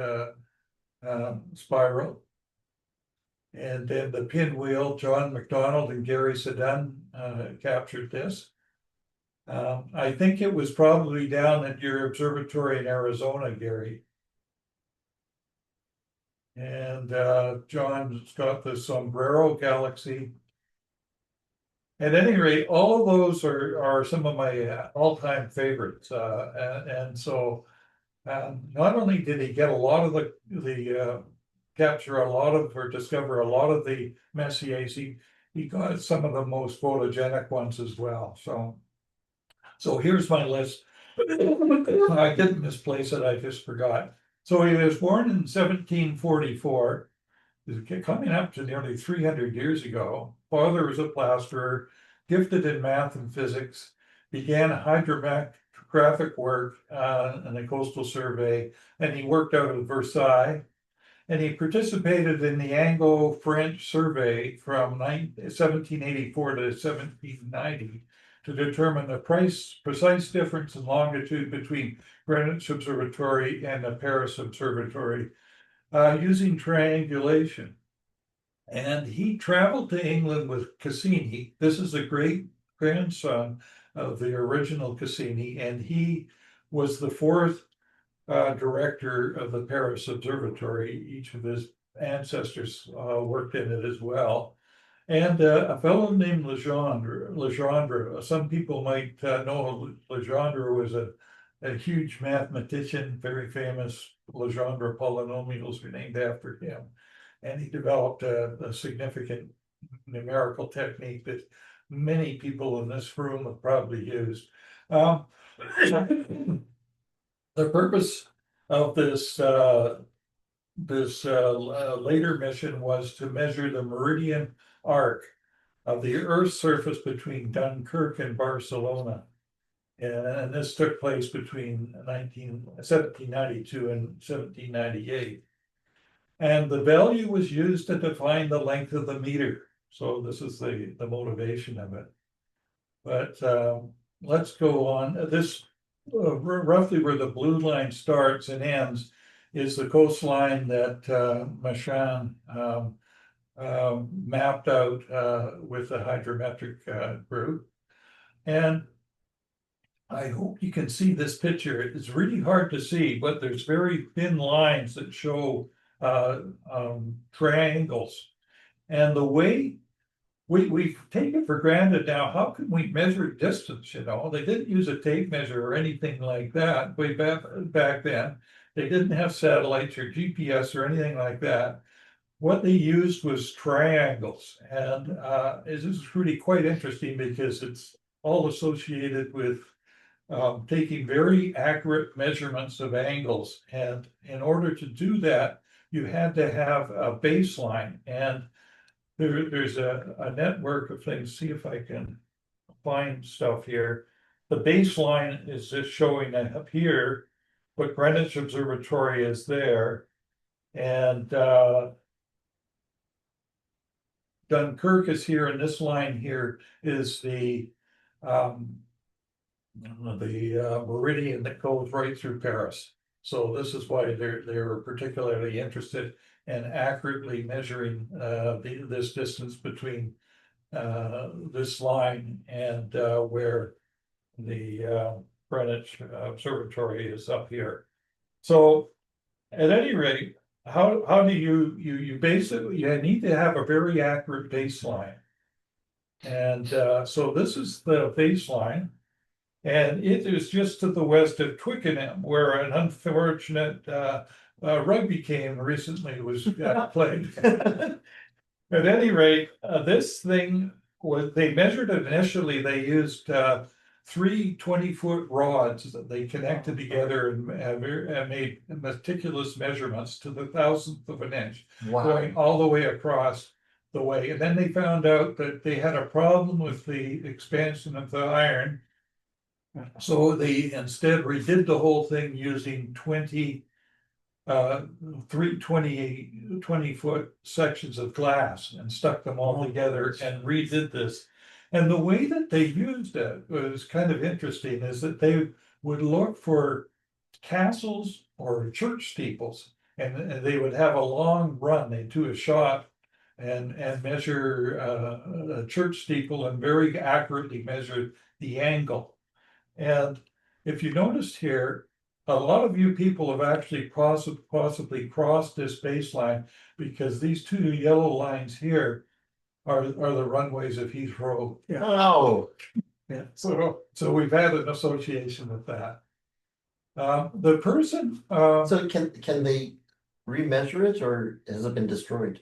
spiral. And then the pinwheel, John McDonald and Gary Sedun captured this. I think it was probably down at your observatory in Arizona, Gary. And John's got the Sombrero Galaxy. At any rate, all of those are some of my all-time favorites. And so not only did he get a lot of the capture a lot of, or discover a lot of the Messiers, he got some of the most photogenic ones as well. So here's my list. I didn't misplace it, I just forgot. So he was born in 1744, coming up to nearly 300 years ago. Father was a plasterer, gifted in math and physics, began hydrographic work in the coastal survey, and he worked out of Versailles. And he participated in the Anglo-French survey from 1784 to 1790 to determine the precise difference in longitude between Greenwich Observatory and the Paris Observatory using triangulation. And he traveled to England with Cassini. This is a great grandson of the original Cassini, and he was the fourth director of the Paris Observatory. Each of his ancestors worked in it as well. And a fellow named Legendre. Some people might know Legendre was a huge mathematician, very famous. Legendre polynomials were named after him. And he developed a significant numerical technique that many people in this room have probably used. The purpose of this later mission was to measure the meridian arc of the Earth's surface between Dunkirk and Barcelona. And this took place between 1792 and 1798. And the value was used to define the length of the meter. So this is the motivation of it. But let's go on. This roughly where the blue line starts and ends is the coastline that Machan mapped out with the hydrometric group. And I hope you can see this picture. It's really hard to see, but there's very thin lines that show triangles. And the way we take it for granted now, how can we measure distance? You know, they didn't use a tape measure or anything like that way back then. They didn't have satellites or GPS or anything like that. What they used was triangles. And this is really quite interesting because it's all associated with taking very accurate measurements of angles. And in order to do that, you had to have a baseline. And there's a network of things. See if I can find stuff here. The baseline is just showing up here, but Greenwich Observatory is there. And Dunkirk is here, and this line here is the meridian that goes right through Paris. So this is why they were particularly interested in accurately measuring this distance between this line and where the Greenwich Observatory is up here. So at any rate, how do you basically, you need to have a very accurate baseline. And so this is the baseline. And it is just to the west of Twickenham, where an unfortunate rugby game recently was played. At any rate, this thing was, they measured it initially, they used 3 20-foot rods that they connected together and made meticulous measurements to the thousandth of an inch, going all the way across the way. And then they found out that they had a problem with the expansion of the iron. So they instead redid the whole thing using 20 20-foot sections of glass and stuck them all together and redid this. And the way that they used it was kind of interesting, is that they would look for castles or church steeples, and they would have a long run. They'd do a shot and measure a church steeple and very accurately measure the angle. And if you noticed here, a lot of you people have actually possibly crossed this baseline, because these two yellow lines here are the runways of Heathrow. Yeah. Oh, yeah. So we've had an association with that. The person. So can they remeasure it, or has it been destroyed?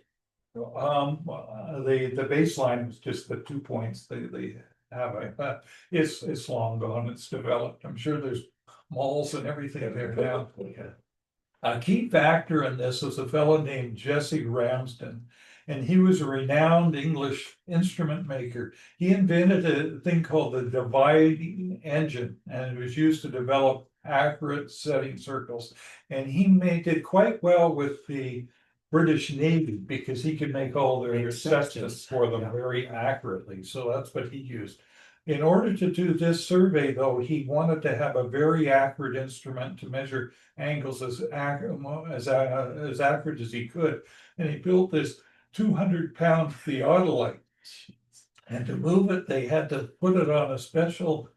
The baseline was just the 2 points they have. It's long gone. It's developed. I'm sure there's malls and everything there now. A key factor in this was a fellow named Jesse Ramsden, and he was a renowned English instrument maker. He invented a thing called the dividing engine, and it was used to develop accurate setting circles. And he did quite well with the British Navy because he could make all their Makes sense, assessments for them very accurately. So that's what he used. In order to do this survey, though, he wanted to have a very accurate instrument to measure angles as accurate as he could. And he built this 200-pound theodolite. And to move it, they had to put it on a special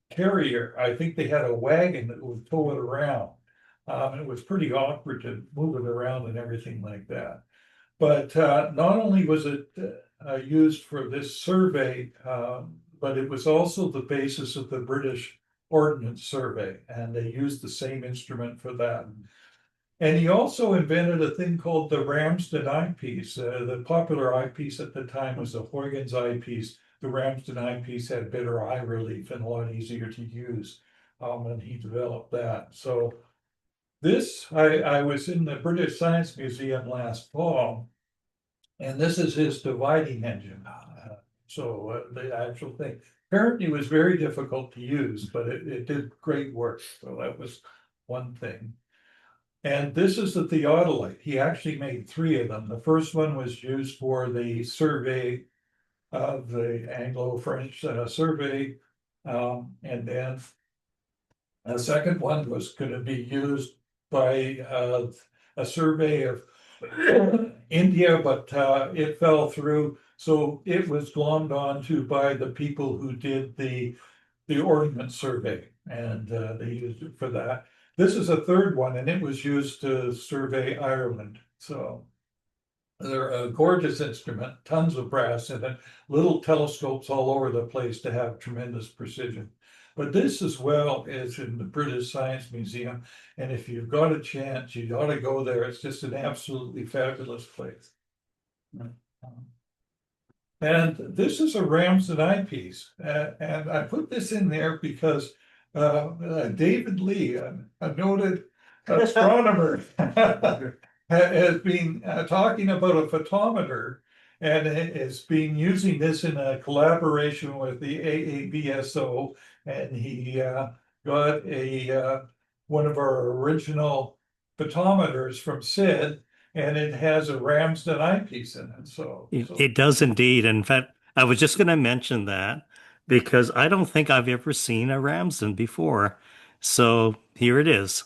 carrier. I think they had a wagon that would tow it around. It was pretty awkward to move it around and everything like that. But not only was it used for this survey, but it was also the basis of the British Ordnance Survey, and they used the same instrument for that. And he also invented a thing called the Ramsden eyepiece. The popular eyepiece at the time was the Huygens eyepiece. The Ramsden eyepiece had better eye relief and a lot easier to use, and he developed that. So this, I was in the British Science Museum last fall, and this is his dividing engine. The actual thing apparently was very difficult to use, but it did great work. So that was one thing. And this is the theodolite. He actually made 3 of them. The first one was used for the survey of the Anglo-French survey. And then a second one was going to be used by a survey of India, but it fell through. So it was glommed onto by the people who did the Ordnance Survey, and they used it for that. This is a third one, and it was used to survey Ireland. So they're a gorgeous instrument, tons of brass in it, little telescopes all over the place to have tremendous precision. But this as well is in the British Science Museum, and if you've got a chance, you ought to go there. It's just an absolutely fabulous place. And this is a Ramsden eyepiece, and I put this in there because David Lee, a noted astronomer, has been talking about a photometer, and has been using this in a collaboration with the AABSO, and he got one of our original photometers from Sid, and it has a Ramsden eyepiece in it. So it does indeed. In fact, I was just going to mention that because I don't think I've ever seen a Ramsden before. So here it is.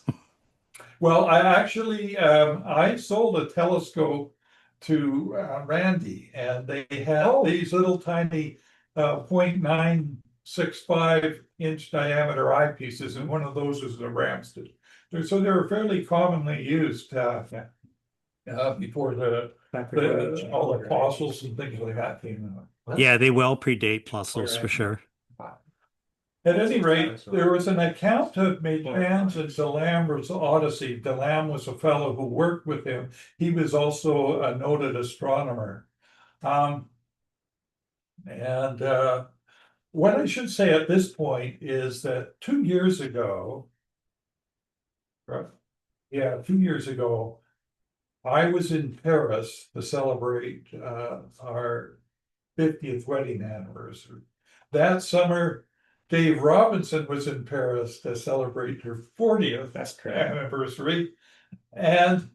Well, I actually I sold a telescope to Randy, and they had these little tiny 0.965-inch diameter eyepieces, and one of those was the Ramsden. So they were fairly commonly used before all the fossils and things like that came out. Yeah, they well predate fossils for sure. At any rate, there was an account of Méchain's and Delam's Odyssey. Delam was a fellow who worked with him. He was also a noted astronomer. What I should say at this point is that 2 years ago, 2 years ago, I was in Paris to celebrate our 50th wedding anniversary. That summer, Dave Robinson was in Paris to celebrate her 40th anniversary, and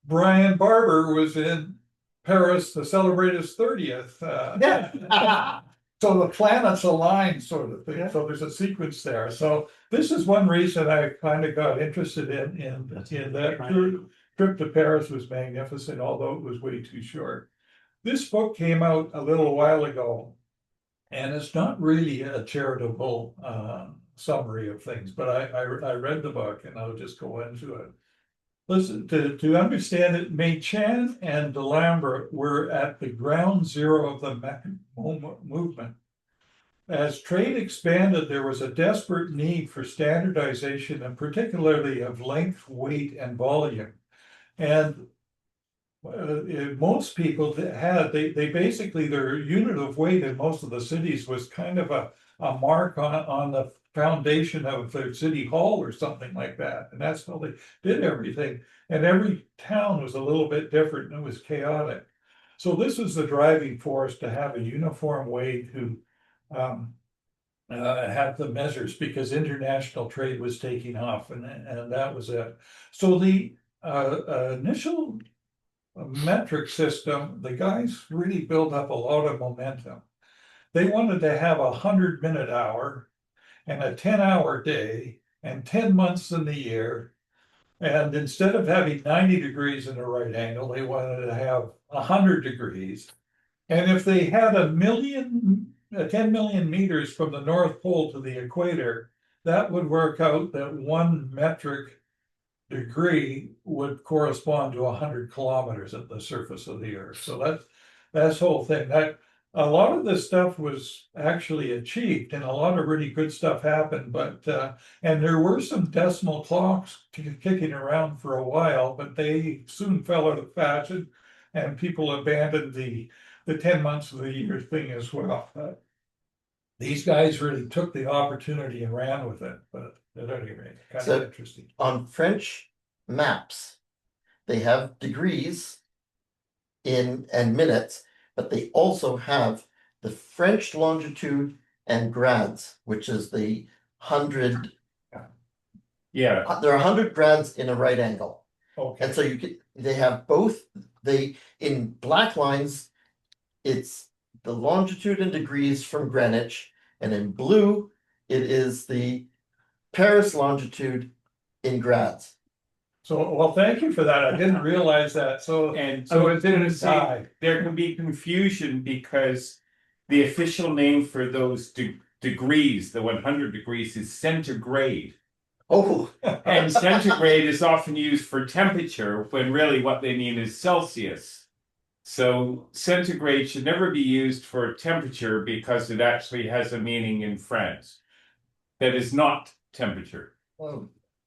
Brian Barber was in Paris to celebrate his 30th. So the planets align, sort of thing. So there's a sequence there. So this is one reason I kind of got interested in that. Trip to Paris was magnificent, although it was way too short. This book came out a little while ago, and it's not really a charitable summary of things, but I read the book, and I'll just go into it. Listen, to understand it, Méchain and Delambre were at the ground zero of the movement. As trade expanded, there was a desperate need for standardization, and particularly of length, weight, and volume. And most people they basically, their unit of weight in most of the cities was kind of a mark on the foundation of their city hall or something like that. And that's how they did everything. And every town was a little bit different, and it was chaotic. So this was the driving force to have a uniform way to have the measures, because international trade was taking off, and that was it. So the initial metric system, the guys really built up a lot of momentum. They wanted to have a 100-minute hour and a 10-hour day and 10 months in the year. And instead of having 90 degrees in a right angle, they wanted to have 100 degrees. And if they had 10 million meters from the North Pole to the equator, that would work out that 1 metric degree would correspond to 100 kilometers at the surface of the Earth. So that's whole thing. That a lot of this stuff was actually achieved, and a lot of really good stuff happened. But and there were some decimal clocks kicking around for a while, but they soon fell out of fashion, and people abandoned the 10 months of the year thing as well. These guys really took the opportunity and ran with it, but at any rate, kind of interesting. On French maps, they have degrees and minutes, but they also have the French longitude and grads, which is the 100. Yeah, There are 100 grads in a right angle. Okay. And so they have both. In black lines, it's the longitude in degrees from Greenwich, and in blue, it is the Paris longitude in grads. So, well, thank you for that. I didn't realize that. So, and so it it's going to didn't say die. there can be confusion because the official name for those degrees, the 100 degrees, is centigrade. Oh, And centigrade is often used for temperature when really what they mean is Celsius. So centigrade should never be used for temperature because it actually has a meaning in France that is not temperature.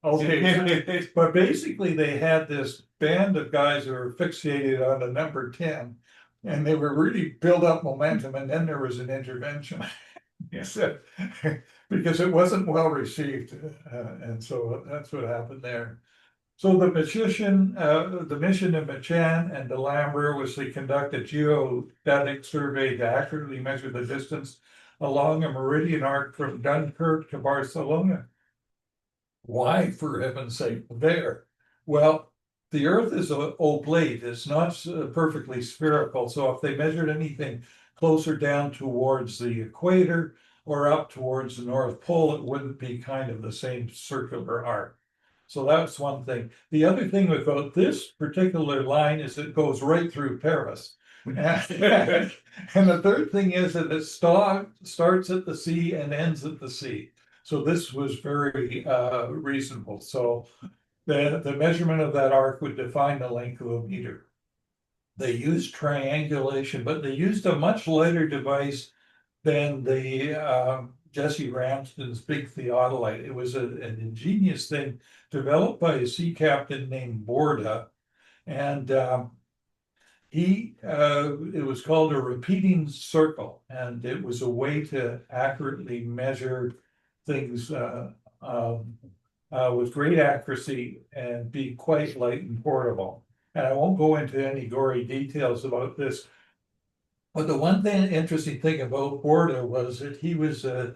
Okay, but basically they had this band of guys who were fixated on the number 10, and they were really build up momentum, and then there was an intervention. Yes, because it wasn't well received, and so that's what happened there. So the mission of Machan and Delambre was to conduct a geodetic survey to accurately measure the distance along a meridian arc from Dunkirk to Barcelona. Why, for heaven's sake, there? Well, the Earth is an oblate. It's not perfectly spherical. So if they measured anything closer down towards the equator or up towards the North Pole, it wouldn't be kind of the same circular arc. So that's one thing. The other thing about this particular line is it goes right through Paris. And the third thing is that it starts at the sea and ends at the sea. So this was very reasonable. So the measurement of that arc would define the length of a meter. They used triangulation, but they used a much lighter device than the Jesse Ramsden's big theodolite. It was an ingenious thing developed by a sea captain named Borda, and it was called a repeating circle, and it was a way to accurately measure things with great accuracy and be quite light and portable. And I won't go into any gory details about this, but the one interesting thing about Borda was that he was a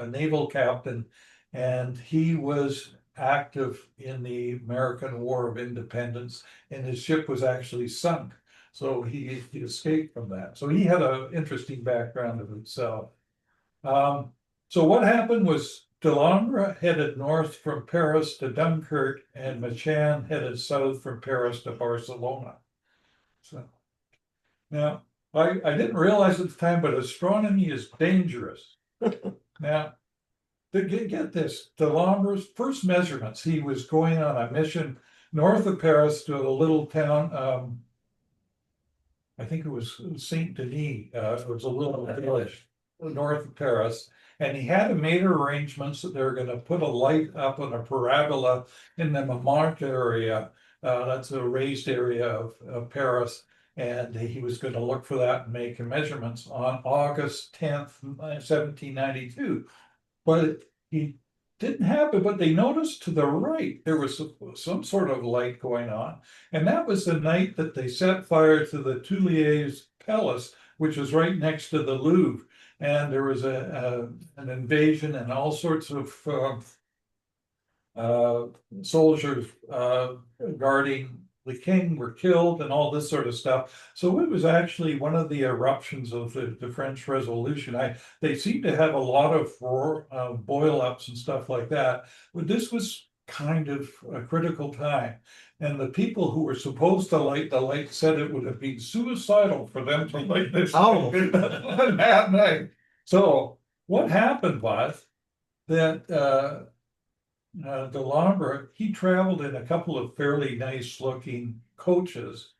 naval captain, and he was active in the American War of Independence, and his ship was actually sunk. So he escaped from that. So he had an interesting background of himself. So what happened was Delambre headed north from Paris to Dunkirk, and Machan headed south from Paris to Barcelona. So now I didn't realize at the time, but astronomy is dangerous. Now, to get this, Delambre's first measurements, he was going on a mission north of Paris to a little town, I think it was Saint Denis. It was a little village north of Paris. And he had made arrangements that they were going to put a light up on a parabola in the Montmartre area. That's a raised area of Paris. And he was going to look for that and make measurements on August 10th, 1792. But he didn't have it, but they noticed to the right, there was some sort of light going on. And that was the night that they set fire to the Tuileries Palace, which was right next to the Louvre. And there was an invasion, and all sorts of soldiers guarding the king were killed and all this sort of stuff. So it was actually one of the eruptions of the French Revolution. They seem to have a lot of boil ups and stuff like that. But this was kind of a critical time. And the people who were supposed to light the light said it would have been suicidal for them to light this Oh. on that night. So what happened was that Delambre, he traveled in a couple of fairly nice looking coaches,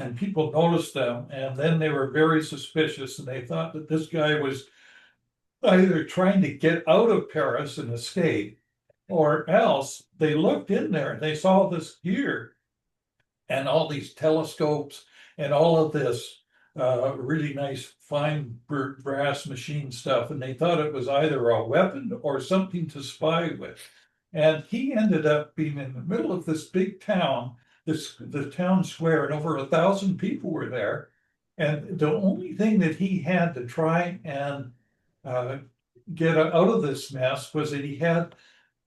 and people noticed them, and then they were very suspicious, and they thought that this guy was either trying to get out of Paris and escape, or else they looked in there and they saw this gear and all these telescopes and all of this really nice fine brass machine stuff, and they thought it was either a weapon or something to spy with. And he ended up being in the middle of this big town, the town square, and over 1,000 people were there. And the only thing that he had to try and get out of this mess was that he had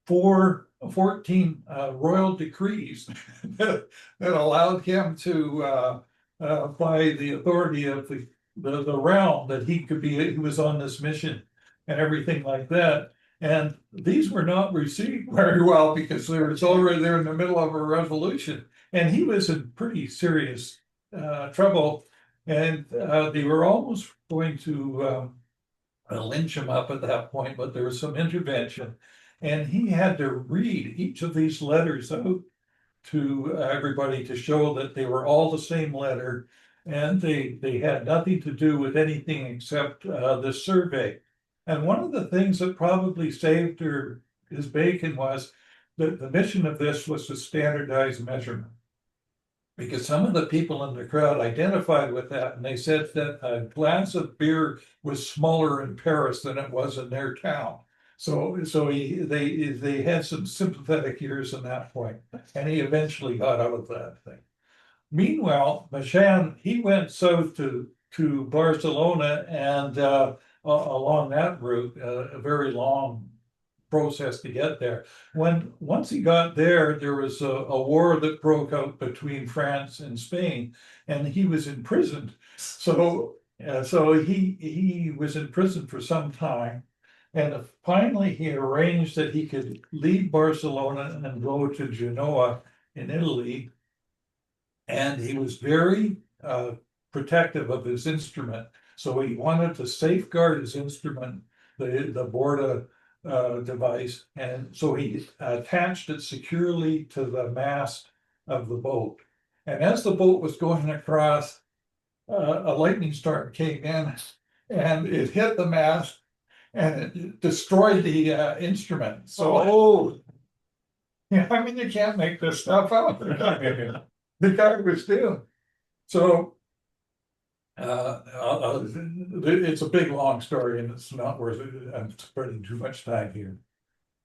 14 royal decrees that allowed him to, by the authority of the realm, that he was on this mission and everything like that. And these were not received very well because they were already there in the middle of a revolution. And he was in pretty serious trouble. And they were almost going to lynch him up at that point, but there was some intervention. And he had to read each of these letters out to everybody to show that they were all the same letter. And they had nothing to do with anything except the survey. And one of the things that probably saved his bacon was that the mission of this was to standardize measurement. Because some of the people in the crowd identified with that, and they said that a glass of beer was smaller in Paris than it was in their town. So they had some sympathetic ears in that point, and he eventually got out of that thing. Meanwhile, Machan, he went south to Barcelona, and along that route, a very long process to get there. Once he got there, there was a war that broke out between France and Spain, and he was imprisoned. So he was in prison for some time, and finally he arranged that he could leave Barcelona and go to Genoa in Italy. And he was very protective of his instrument. So he wanted to safeguard his instrument, the Borda device. And so he attached it securely to the mast of the boat. And as the boat was going across, a lightning storm came in and it hit the mast and it destroyed the instrument. So, yeah, I mean, you can't make this stuff up. The guy was doomed. So it's a big, long story, and it's not worth it. I'm spending too much time here.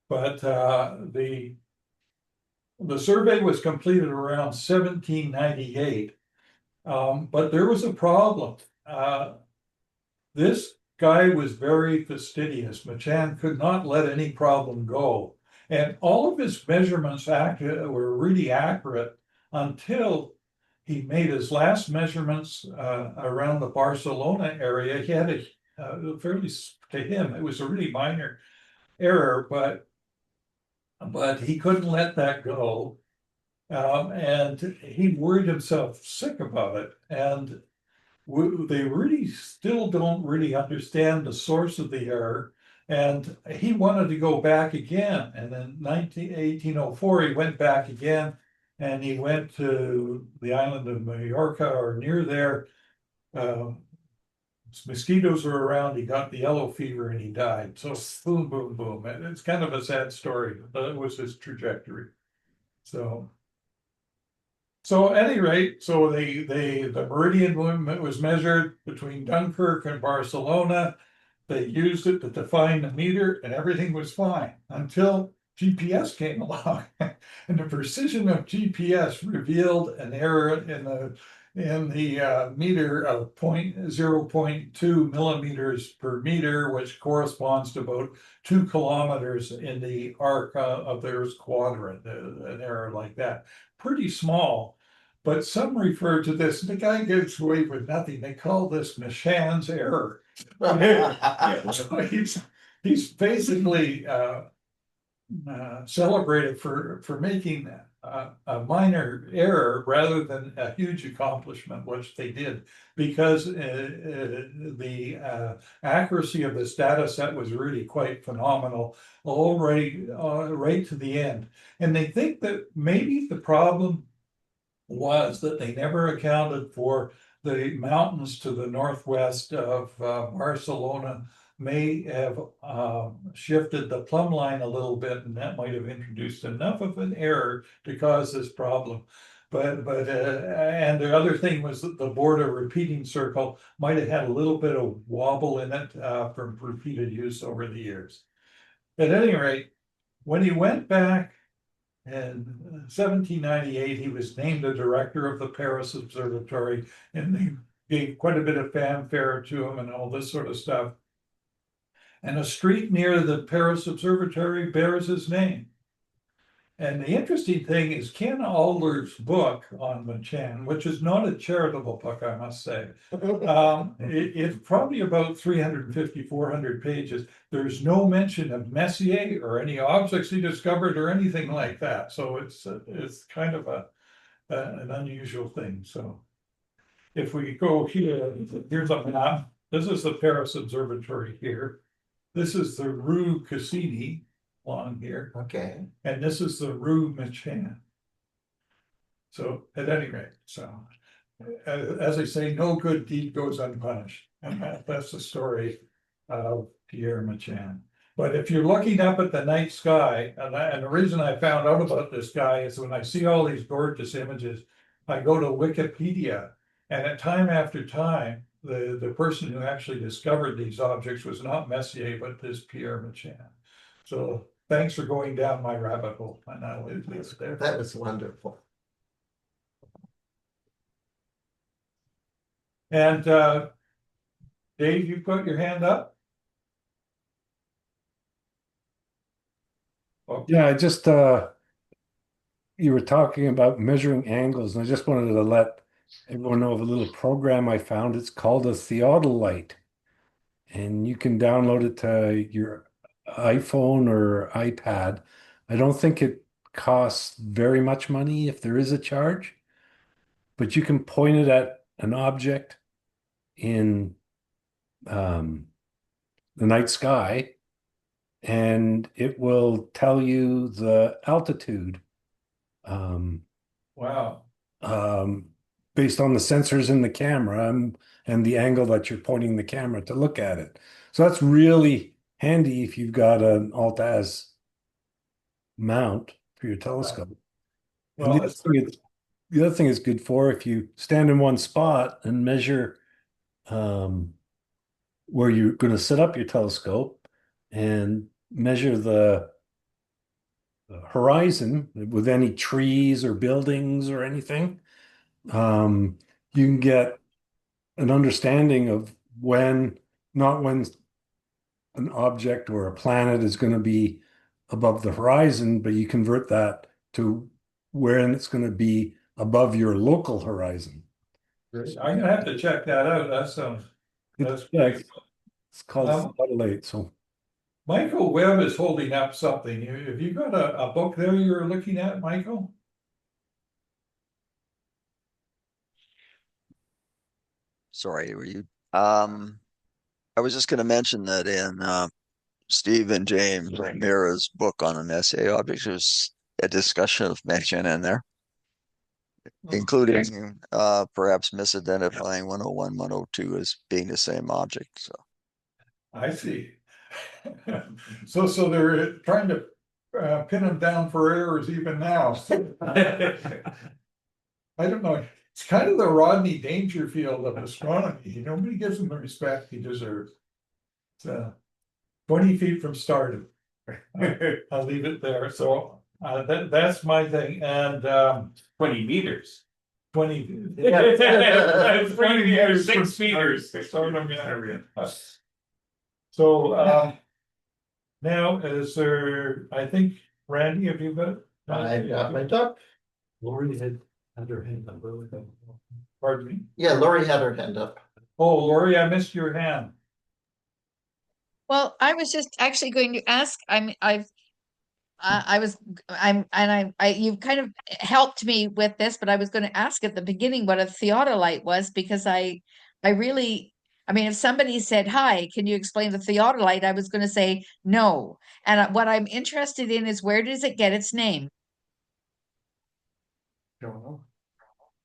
But the survey was completed around 1798. But there was a problem. This guy was very fastidious. Machan could not let any problem go. And all of his measurements were really accurate until he made his last measurements around the Barcelona area. He had a fairly, to him, it was a really minor error, but he couldn't let that go. And he worried himself sick about it. And they really still don't really understand the source of the error. And he wanted to go back again. And in 1804, he went back again. And he went to the island of Mallorca or near there. Mosquitoes were around. He got the yellow fever and he died. So boom, boom, boom. And it's kind of a sad story. That was his trajectory. So at any rate, so the meridian movement was measured between Dunkirk and Barcelona. They used it to define the meter, and everything was fine until GPS came along, and the precision of GPS revealed an error in the meter of 0.2 millimeters per meter, which corresponds to about 2 kilometers in the arc of the Earth's quadrant. An error like that, pretty small. But some refer to this, and the guy gets away with nothing. They call this Machan's error. So he's basically celebrated for making a minor error rather than a huge accomplishment, which they did, because the accuracy of this data set was really quite phenomenal, all right to the end. And they think that maybe the problem was that they never accounted for the mountains to the northwest of Barcelona may have shifted the plumb line a little bit, and that might have introduced enough of an error to cause this problem. And the other thing was that the border repeating circle might have had a little bit of wobble in it from repeated use over the years. At any rate, when he went back in 1798, he was named the director of the Paris Observatory, and they gave quite a bit of fanfare to him and all this sort of stuff. And a street near the Paris Observatory bears his name. And the interesting thing is Ken Alder's book on Machan, which is not a charitable book, I must say. It's probably about 350, 400 pages. There's no mention of Messier or any objects he discovered or anything like that. So it's kind of an unusual thing. So if we go here, here's a map. This is the Paris Observatory here. This is the Rue Cassini along here. Okay. And this is the Rue Machan. So at any rate, so as I say, no good deed goes unpunished. And that's the story of Pierre Machan. But if you're looking up at the night sky, and the reason I found out about this guy is when I see all these gorgeous images, I go to Wikipedia, and at time after time, the person who actually discovered these objects was not Messier, but this Pierre Machan. So thanks for going down my rabbit hole. And I'll leave this there. That was wonderful. And Dave, you put your hand up? Okay. Yeah, I just you were talking about measuring angles, and I just wanted to let everyone know of a little program I found. It's called a theodolite, and you can download it to your iPhone or iPad. I don't think it costs very much money if there is a charge, but you can point it at an object in the night sky, and it will tell you the altitude. Wow. Based on the sensors in the camera and the angle that you're pointing the camera to look at it. So that's really handy if you've got an Altaz mount for your telescope. Well, And the other thing it's good for if you stand in one spot and measure where you're going to set up your telescope and measure the horizon with any trees or buildings or anything. You can get an understanding of not when an object or a planet is going to be above the horizon, but you convert that to when it's going to be above your local horizon. I'm gonna have to check that out. That's great. It's called satellite. So Michael Webb is holding up something. Have you got a book there you're looking at, Michael? Sorry, were you? I was just going to mention that in Stephen James Mira's book on an SA object, there's a discussion of mention in there, including perhaps misidentifying 101, 102 as being the same object. So I see. So they're trying to pin him down for errors even now. I don't know. It's kind of the Rodney Dangerfield of astronomy. Nobody gives him the respect he deserves. So 20 feet from Stardom. I'll leave it there. So that's my thing. And 20 meters. 20 3 meters, 6 meters. Stardom, yeah. So now is there, I think, Randy, have you got? I got my duck. Lauri had Pardon me? Yeah, Lauri had her hand up. Oh, Lauri, I missed your hand. Well, I was just actually going to ask, you've kind of helped me with this, but I was going to ask at the beginning what a theodolite was, because I really, I mean, if somebody said, hi, can you explain the theodolite? I was going to say no. And what I'm interested in is, where does it get its name? Don't know.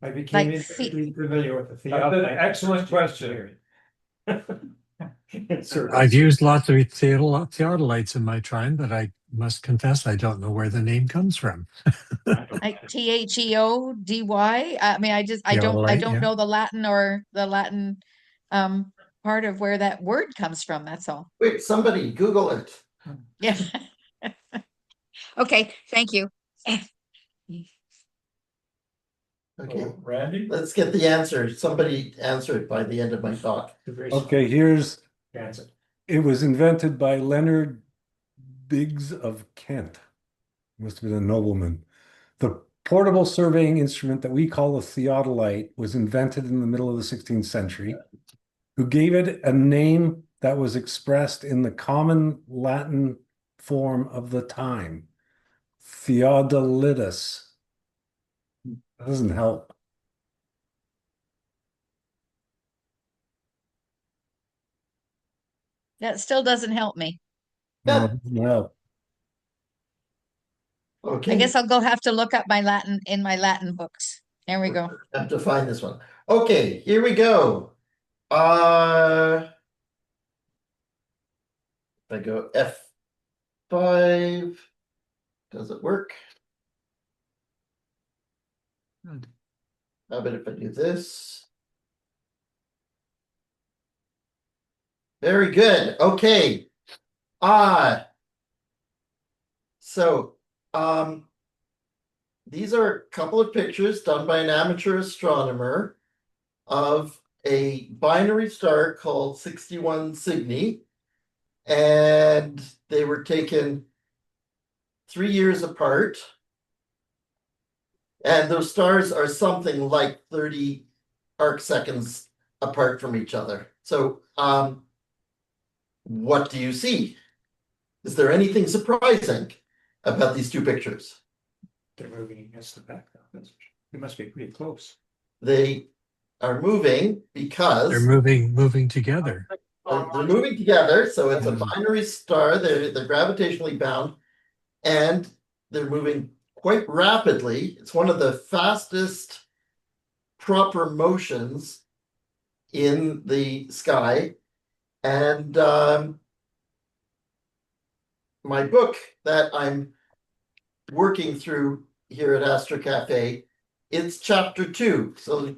I became Like intimately familiar with the That's an theodolite. excellent question. I've used lots of theodolites in my time, but I must confess I don't know where the name comes from. Like Theody. I mean, I don't Theodolite, yeah. know the Latin or the Latin part of where that word comes from. That's all. Wait, somebody Google it. Yeah. Okay, thank you. Okay, Randy? let's get the answer. Somebody answer it by the end of my talk. Okay, here's, Answer. it was invented by Leonard Biggs of Kent. Must have been a nobleman. The portable surveying instrument that we call a theodolite was invented in the middle of the 16th century. Who gave it a name that was expressed in the common Latin form of the time, Theodolitus. That doesn't help. That still doesn't help me. No, it doesn't help. Okay. I guess I'll go have to look up my Latin in my Latin books. There we go. I have to find this one. Okay, here we go. If I go F5, does it work? How about if I do this? Very good. Okay. So these are a couple of pictures done by an amateur astronomer of a binary star called 61 Cygni, and they were taken 3 years apart. And those stars are something like 30 arc seconds apart from each other. So what do you see? Is there anything surprising about these two pictures? They're moving against the background. They must be pretty close. They are moving because They're moving together. they're moving together. So it's a binary star. They're gravitationally bound, and they're moving quite rapidly. It's one of the fastest proper motions in the sky. And my book that I'm working through here at Astro Cafe, it's chapter 2. So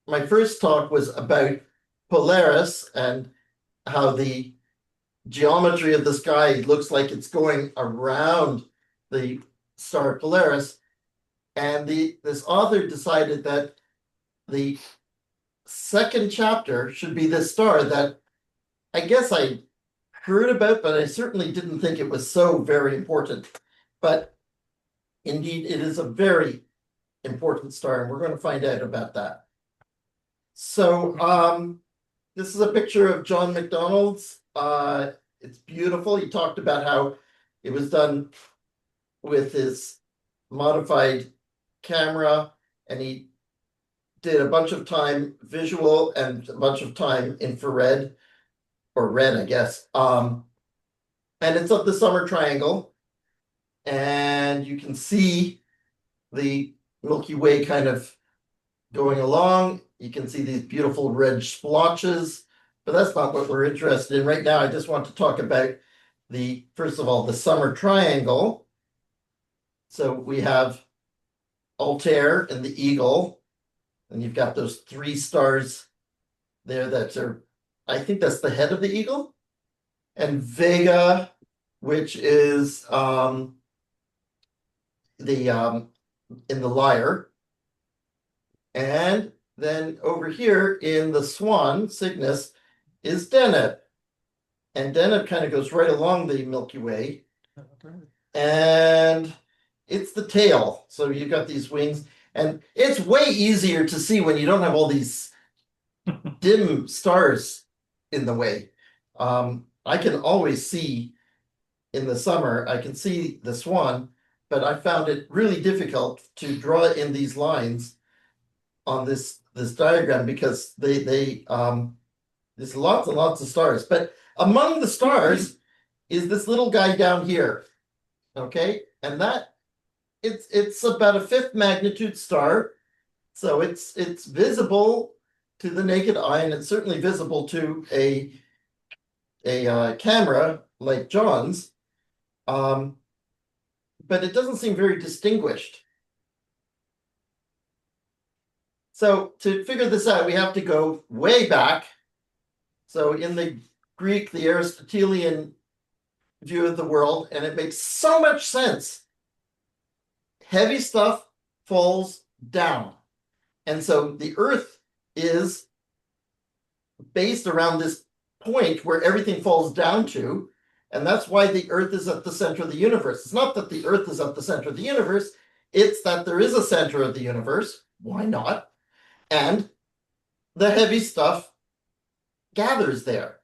my first talk was about Polaris and how the geometry of the sky looks like it's going around the star Polaris. And this author decided that the second chapter should be this star that I guess I heard about, but I certainly didn't think it was so very important. But indeed, it is a very important star, and we're going to find out about that. So this is a picture of John McDonald's. It's beautiful. He talked about how it was done with his modified camera, and he did a bunch of time visual and a bunch of time infrared, or red, I guess. And it's of the summer triangle, and you can see the Milky Way kind of going along. You can see these beautiful red splotches, but that's not what we're interested in right now. I just want to talk about first of all, the summer triangle. So we have Altair and the Eagle, and you've got those 3 stars there that are, I think that's the head of the Eagle, and Vega, which is in the Lyre. And then over here in the Swan, Cygnus, is Deneb. And Deneb kind of goes right along the Milky Way. And it's the tail. So you've got these wings. And it's way easier to see when you don't have all these dim stars in the way. I can always see in the summer, I can see the swan, but I found it really difficult to draw in these lines on this diagram because there's lots and lots of stars. But among the stars is this little guy down here. Okay, and that it's about a 5th magnitude star, so it's visible to the naked eye, and it's certainly visible to a camera like John's, but it doesn't seem very distinguished. So to figure this out, we have to go way back. So in the Greek, the Aristotelian view of the world, and it makes so much sense. Heavy stuff falls down. And so the Earth is based around this point where everything falls down to, and that's why the Earth is at the center of the universe. It's not that the Earth is at the center of the universe, it's that there is a center of the universe. Why not? And the heavy stuff gathers there.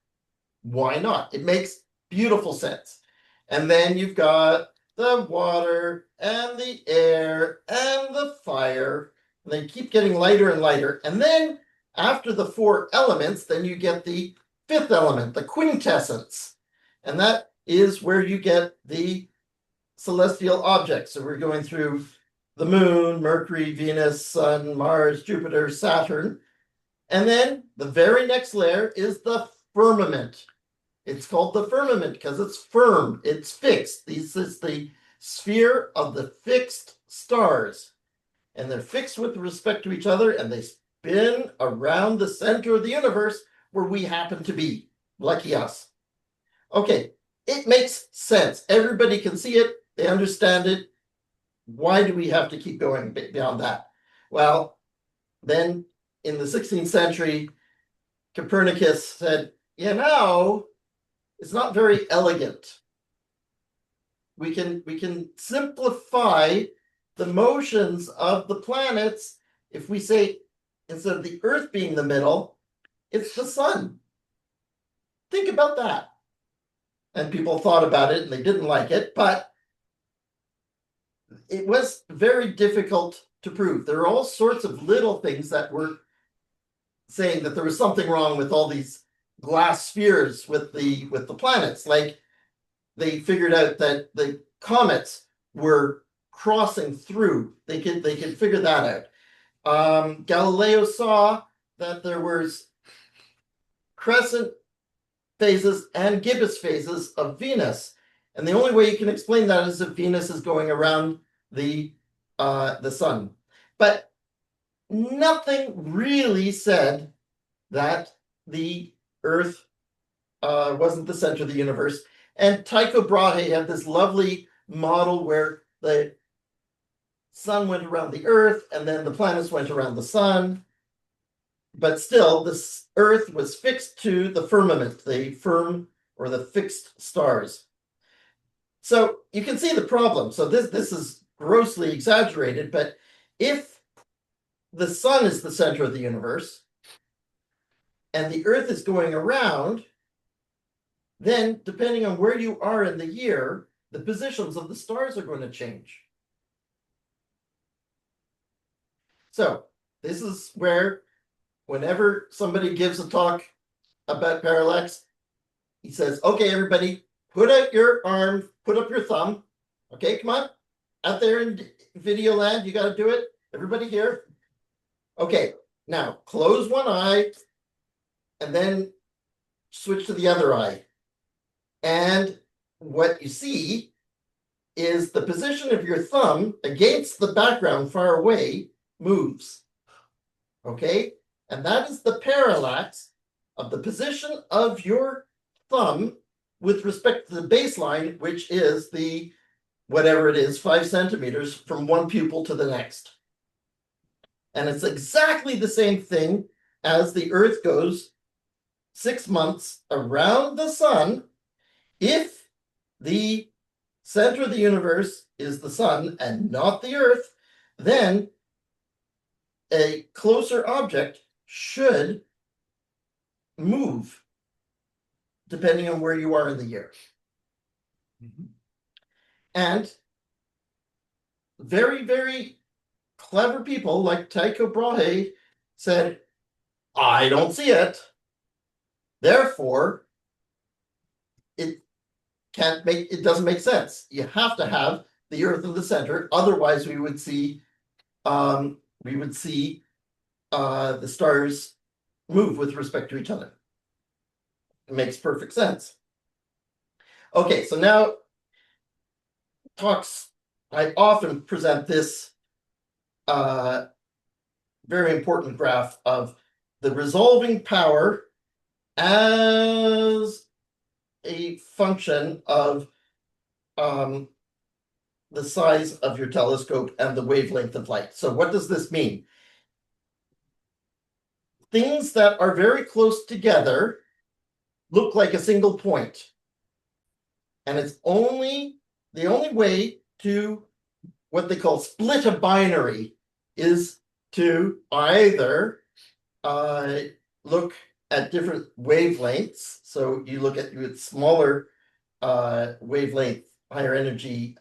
Why not? It makes beautiful sense. And then you've got the water and the air and the fire, and they keep getting lighter and lighter. And then after the 4 elements, then you get the 5th element, the quintessence. And that is where you get the celestial objects. So we're going through the moon, Mercury, Venus, Sun, Mars, Jupiter, Saturn. And then the very next layer is the firmament. It's called the firmament because it's firm, it's fixed. This is the sphere of the fixed stars. And they're fixed with respect to each other, and they spin around the center of the universe where we happen to be. Lucky us. Okay, it makes sense. Everybody can see it, they understand it. Why do we have to keep going beyond that? Well, then in the 16th century, Copernicus said, it's not very elegant. We can simplify the motions of the planets if we say, instead of the Earth being the middle, it's the sun. Think about that. And people thought about it and they didn't like it, but it was very difficult to prove. There are all sorts of little things that were saying that there was something wrong with all these glass spheres with the planets. Like they figured out that the comets were crossing through. They could figure that out. Galileo saw that there was crescent phases and gibbous phases of Venus, and the only way you can explain that is if Venus is going around the sun. But nothing really said that the Earth wasn't the center of the universe. And Tycho Brahe had this lovely model where the sun went around the Earth and then the planets went around the sun. But still, this Earth was fixed to the firmament, the firm or the fixed stars. So you can see the problem. So this is grossly exaggerated, but if the sun is the center of the universe and the Earth is going around, then depending on where you are in the year, the positions of the stars are going to change. So this is where whenever somebody gives a talk about parallax, he says, okay, everybody, put out your arm, put up your thumb. Okay, come on. Out there in video land, you got to do it. Everybody here. Okay, now close one eye and then switch to the other eye. And what you see is the position of your thumb against the background far away moves. Okay, and that is the parallax of the position of your thumb with respect to the baseline, which is the, whatever it is, 5 centimeters from one pupil to the next. And it's exactly the same thing as the Earth goes 6 months around the sun. If the center of the universe is the sun and not the Earth, then a closer object should move depending on where you are in the year. And very, very clever people like Tycho Brahe said, I don't see it. Therefore, it doesn't make sense. You have to have the Earth in the center. Otherwise, we would see the stars move with respect to each other. It makes perfect sense. Okay, so now I often present this very important graph of the resolving power as a function of the size of your telescope and the wavelength of light. So what does this mean? Things that are very close together look like a single point. And it's the only way to what they call split a binary is to either look at different wavelengths. So you look at with smaller wavelength, higher energy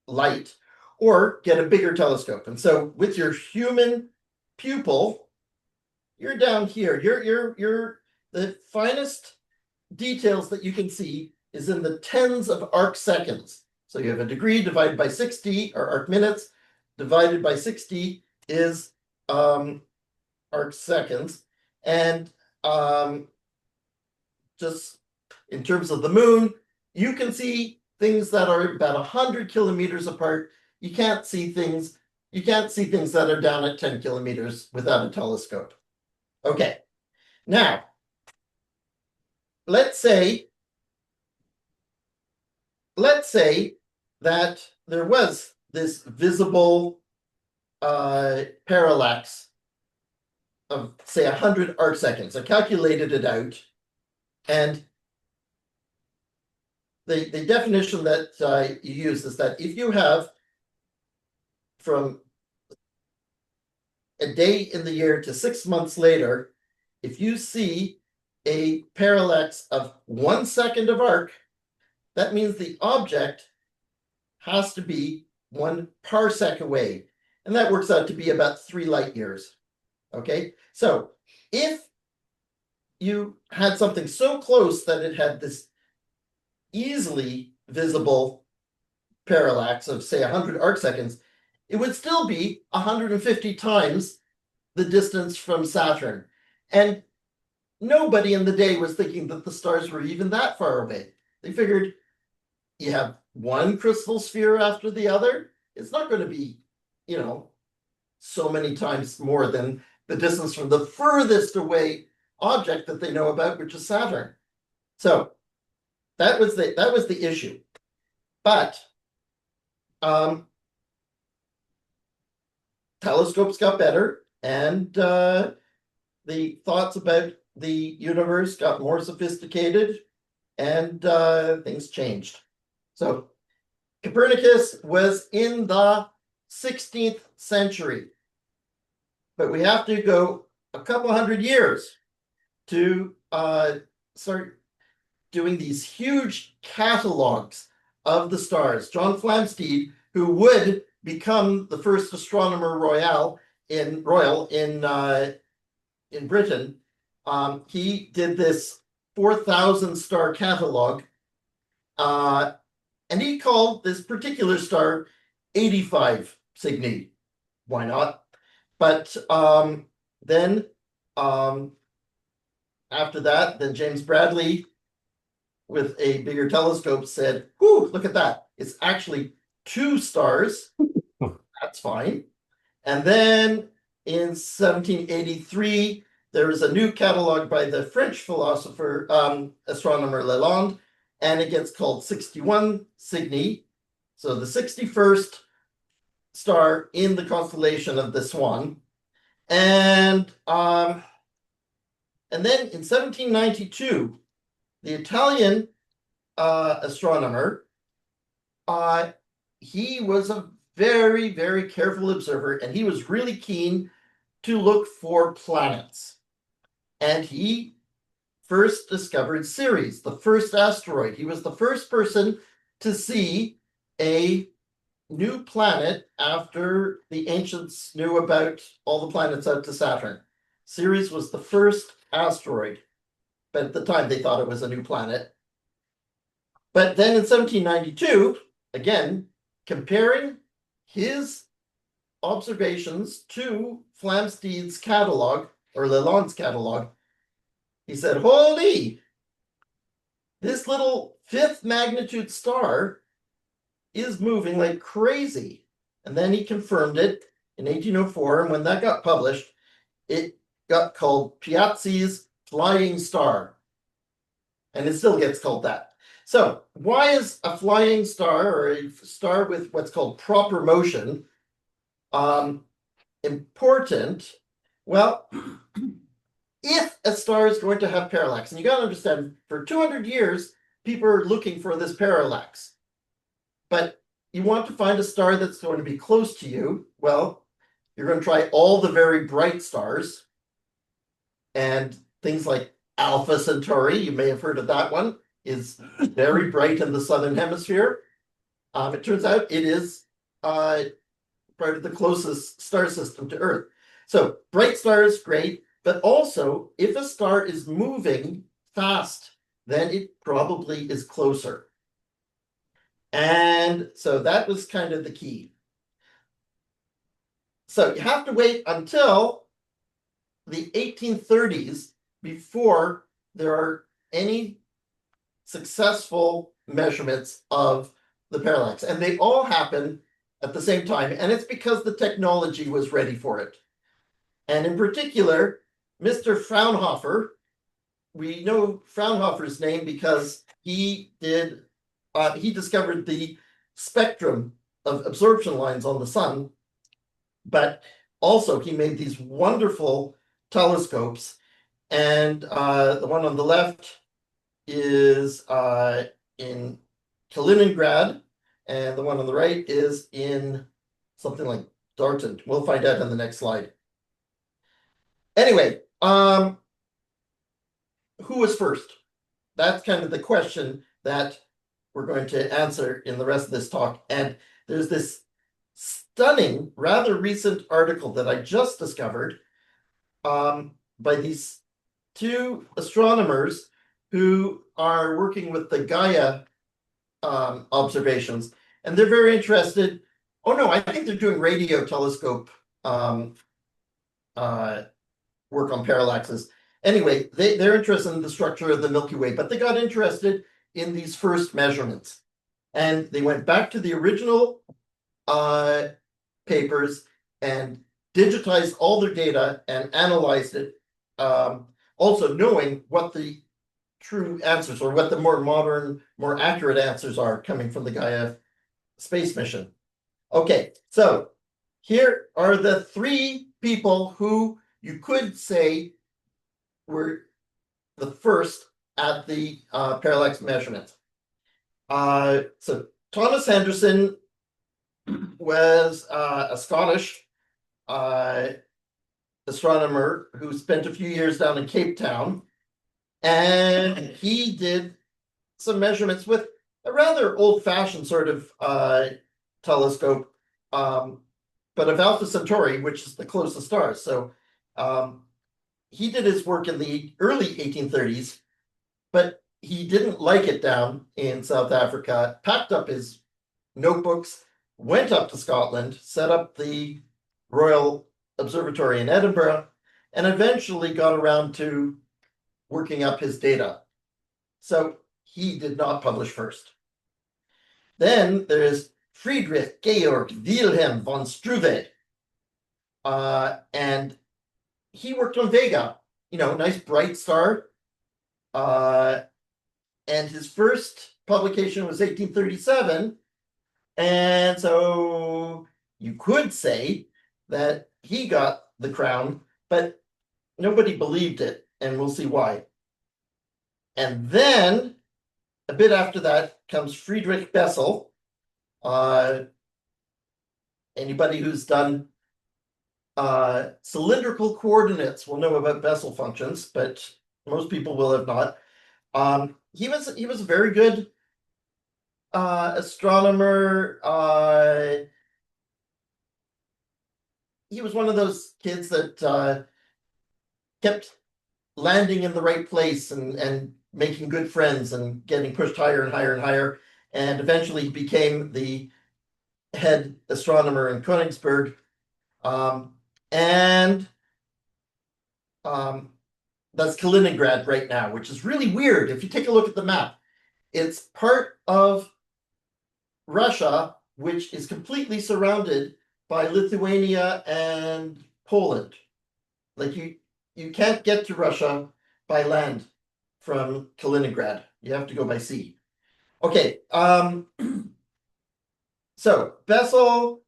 light, or get a bigger telescope. And so with your human pupil, you're down here. You're the finest details that you can see is in the tens of arc seconds. So you have a degree divided by 60, or arc minutes divided by 60 is arc seconds. And just in terms of the moon, you can see things that are about 100 kilometers apart. You can't see things that are down at 10 kilometers without a telescope. Okay, now let's say that there was this visible parallax of, say, 100 arc seconds. I calculated it out, and the definition that you use is that if you have from a day in the year to 6 months later, if you see a parallax of 1 second of arc, that means the object has to be 1 parsec away. And that works out to be about 3 light years. Okay, so if you had something so close that it had this easily visible parallax of, say, 100 arc seconds, it would still be 150 times the distance from Saturn. And nobody in the day was thinking that the stars were even that far away. They figured you have one crystal sphere after the other. It's not going to be, so many times more than the distance from the furthest away object that they know about, which is Saturn. So that was the issue. But telescopes got better, and the thoughts about the universe got more sophisticated, and things changed. So Copernicus was in the 16th century, but we have to go a couple hundred years to start doing these huge catalogs of the stars. John Flamsteed, who would become the first astronomer royal in Britain, he did this 4,000 star catalog, and he called this particular star 85 Cygni. Why not? But then after that, then James Bradley, with a bigger telescope, said, "Whew, look at that. It's actually 2 stars. That's fine." And then in 1783, there was a new catalog by the French philosopher, astronomer Lalande, and it gets called 61 Cygni. So the 61st star in the constellation of the Swan. And then in 1792, the Italian astronomer, he was a very, very careful observer, and he was really keen to look for planets. And he first discovered Ceres, the first asteroid. He was the first person to see a new planet after the ancients knew about all the planets out to Saturn. Ceres was the first asteroid, but at the time they thought it was a new planet. But then in 1792, again, comparing his observations to Flamsteed's catalog, or Lalonde's catalog, he said, holy, this little fifth magnitude star is moving like crazy. And then he confirmed it in 1804, and when that got published, it got called Piazzi's Flying Star. And it still gets called that. So why is a flying star, or a star with what's called proper motion, important? Well, if a star is going to have parallax, and you got to understand, for 200 years, people are looking for this parallax. But you want to find a star that's going to be close to you. Well, you're going to try all the very bright stars, and things like Alpha Centauri, you may have heard of that one, is very bright in the southern hemisphere. It turns out it is part of the closest star system to Earth. So bright stars, great, but also if a star is moving fast, then it probably is closer. And so that was kind of the key. So you have to wait until the 1830s before there are any successful measurements of the parallax. And they all happen at the same time. And it's because the technology was ready for it. And in particular, Mr. Fraunhofer, we know Fraunhofer's name because he discovered the spectrum of absorption lines on the sun, but also he made these wonderful telescopes. And the one on the left is in Kaliningrad, and the one on the right is in something like Darton. We'll find out on the next slide. Anyway, who was first? That's kind of the question that we're going to answer in the rest of this talk. And there's this stunning, rather recent article that I just discovered by these two astronomers who are working with the Gaia observations. And they're very interested. Oh no, I think they're doing radio telescope work on parallaxes. Anyway, they're interested in the structure of the Milky Way, but they got interested in these first measurements. And they went back to the original papers and digitized all their data and analyzed it, also knowing what the true answers, or what the more modern, more accurate answers are coming from the Gaia space mission. Okay, so here are the three people who you could say were the first at the parallax measurement. So Thomas Henderson was a Scottish astronomer who spent a few years down in Cape Town, and he did some measurements with a rather old-fashioned sort of telescope, but of Alpha Centauri, which is the closest star. So he did his work in the early 1830s, but he didn't like it down in South Africa, packed up his notebooks, went up to Scotland, set up the Royal Observatory in Edinburgh, and eventually got around to working up his data. So he did not publish first. Then there's Friedrich Georg Wilhelm von Struve, and he worked on Vega, nice bright star. And his first publication was 1837. And so you could say that he got the crown, but nobody believed it, and we'll see why. And then a bit after that comes Friedrich Bessel, Anybody who's done cylindrical coordinates will know about Bessel functions, but most people will have not. He was a very good astronomer. He was one of those kids that kept landing in the right place and making good friends and getting pushed higher and higher and higher. And eventually he became the head astronomer in Königsberg. That's Kaliningrad right now, which is really weird. If you take a look at the map, it's part of Russia, which is completely surrounded by Lithuania and Poland. Like you can't get to Russia by land from Kaliningrad. You have to go by sea. Okay, so Bessel,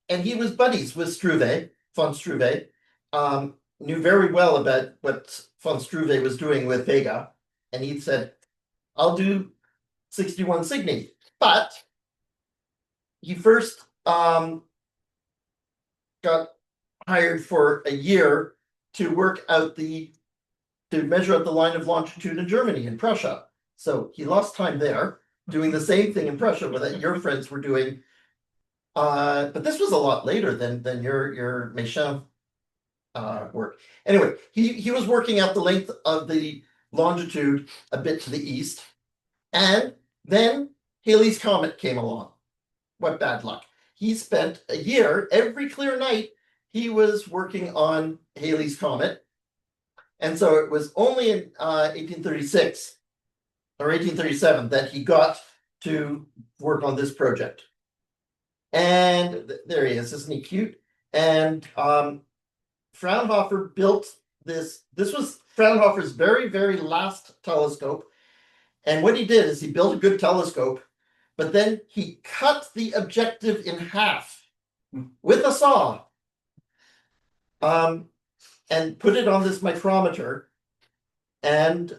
and he was buddies with Struve, von Struve, knew very well about what von Struve was doing with Vega, and he said, I'll do 61 Cygni. But he first got hired for a year to work out to measure out the line of longitude in Germany, in Prussia. So he lost time there, doing the same thing in Prussia that your friends were doing. But this was a lot later than your Méchain work. Anyway, he was working out the length of the longitude a bit to the east, and then Halley's Comet came along. What bad luck. He spent a year, every clear night, he was working on Halley's Comet. And so it was only in 1836 or 1837 that he got to work on this project. And there he is, isn't he cute? And Fraunhofer built this. This was Fraunhofer's very, very last telescope. And what he did is he built a good telescope, but then he cut the objective in half with a saw and put it on this micrometer. And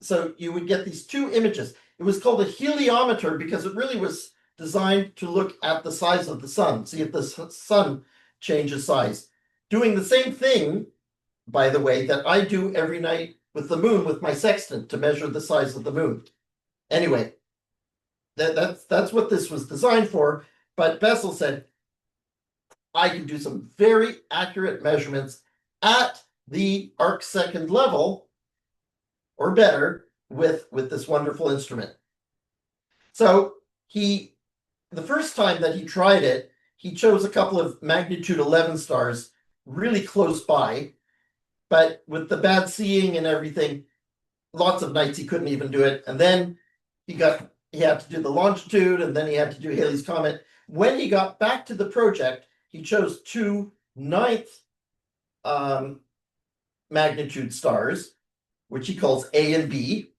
so you would get these two images. It was called a heliometer because it really was designed to look at the size of the sun, see if the sun changes size. Doing the same thing, by the way, that I do every night with the moon with my sextant to measure the size of the moon. Anyway, that's what this was designed for. But Bessel said, I can do some very accurate measurements at the arcsecond level or better with this wonderful instrument. So the first time that he tried it, he chose a couple of magnitude 11 stars really close by, but with the bad seeing and everything, lots of nights he couldn't even do it. And then he had to do the longitude, and then he had to do Halley's Comet. When he got back to the project, he chose two 9th magnitude stars, which he calls A and B.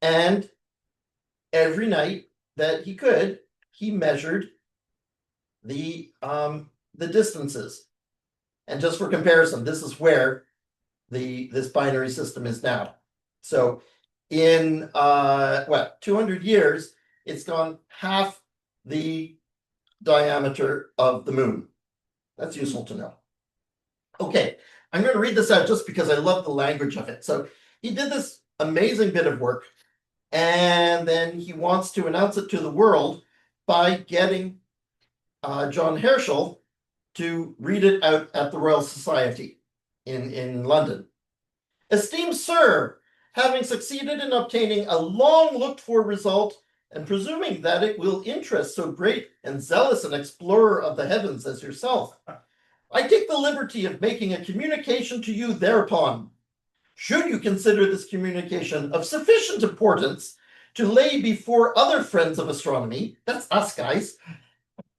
And every night that he could, he measured the distances. And just for comparison, this is where this binary system is now. So in 200 years, it's gone half the diameter of the moon. That's useful to know. Okay, I'm going to read this out just because I love the language of it. So he did this amazing bit of work, and then he wants to announce it to the world by getting John Herschel to read it out at the Royal Society in London. Esteemed sir, having succeeded in obtaining a long looked for result, and presuming that it will interest so great and zealous an explorer of the heavens as yourself, I take the liberty of making a communication to you thereupon. Should you consider this communication of sufficient importance to lay before other friends of astronomy, that's us guys,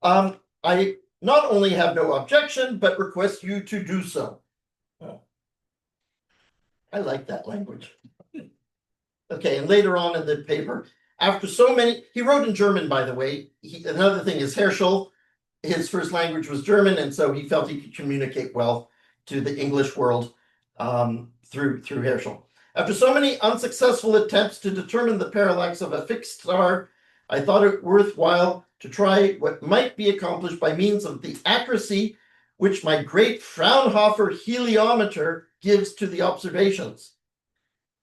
I not only have no objection, but request you to do so. I like that language. Okay, and later on in the paper, after so many, he wrote in German, by the way. Another thing is Herschel, his first language was German, and so he felt he could communicate well to the English world through Herschel. After so many unsuccessful attempts to determine the parallax of a fixed star, I thought it worthwhile to try what might be accomplished by means of the accuracy which my great Fraunhofer heliometer gives to the observations.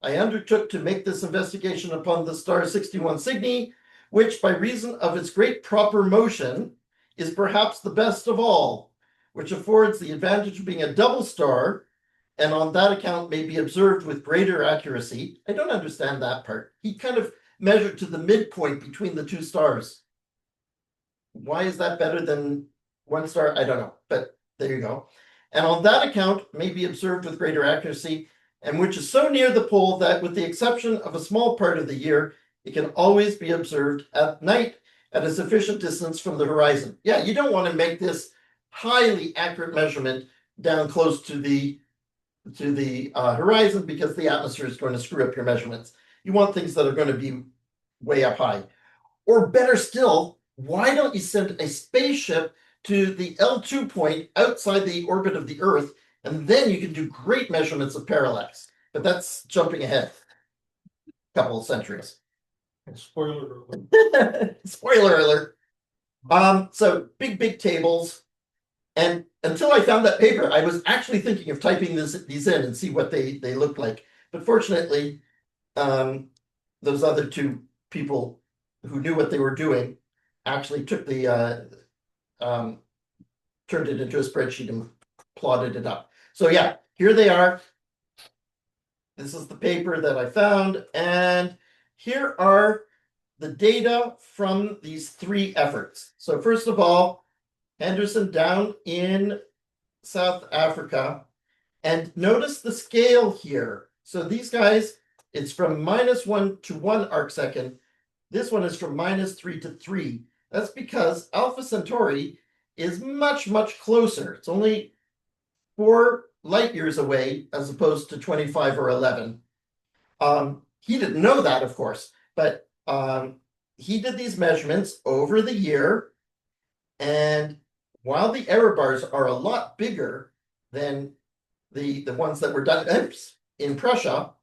I undertook to make this investigation upon the star 61 Cygni, which by reason of its great proper motion is perhaps the best of all, which affords the advantage of being a double star, and on that account may be observed with greater accuracy. I don't understand that part. He kind of measured to the midpoint between the two stars. Why is that better than one star? I don't know, but there you go. And on that account may be observed with greater accuracy, and which is so near the pole that with the exception of a small part of the year, it can always be observed at night at a sufficient distance from the horizon. Yeah, you don't want to make this highly accurate measurement down close to the horizon, because the atmosphere is going to screw up your measurements. You want things that are going to be way up high. Or better still, why don't you send a spaceship to the L2 point outside the orbit of the Earth, and then you can do great measurements of parallax. But that's jumping ahead a couple of centuries. Spoiler alert. Spoiler alert. So big tables. And until I found that paper, I was actually thinking of typing these in and see what they look like. But fortunately, those other two people who knew what they were doing actually took the turned it into a spreadsheet and plotted it up. So yeah, here they are. This is the paper that I found, and here are the data from these three efforts. So first of all, Henderson down in South Africa, and notice the scale here. So these guys, it's from -1 to 1 arcsecond. This one is from -3 to 3. That's because Alpha Centauri is much closer. It's only 4 light years away as opposed to 25 or 11. He didn't know that, of course, but he did these measurements over the year, and while the error bars are a lot bigger than the ones that were done in Prussia,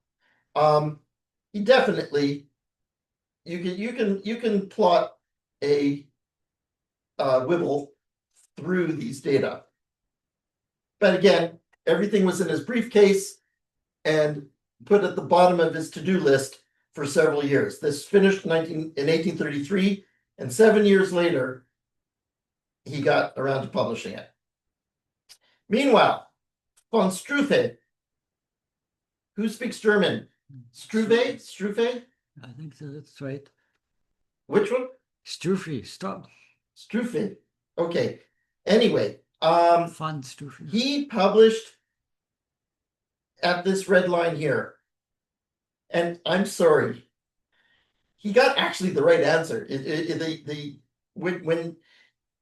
he definitely you can plot a wibble through these data. But again, everything was in his briefcase and put at the bottom of his to-do list for several years. This finished in 1833, and 7 years later, he got around to publishing it. Meanwhile, von Struve. Who speaks German? Struve? Struve? I think that's right. Which one? Struve, stop. Struve. Okay. Anyway, Von Struve. he published at this red line here. And I'm sorry, he got actually the right answer. When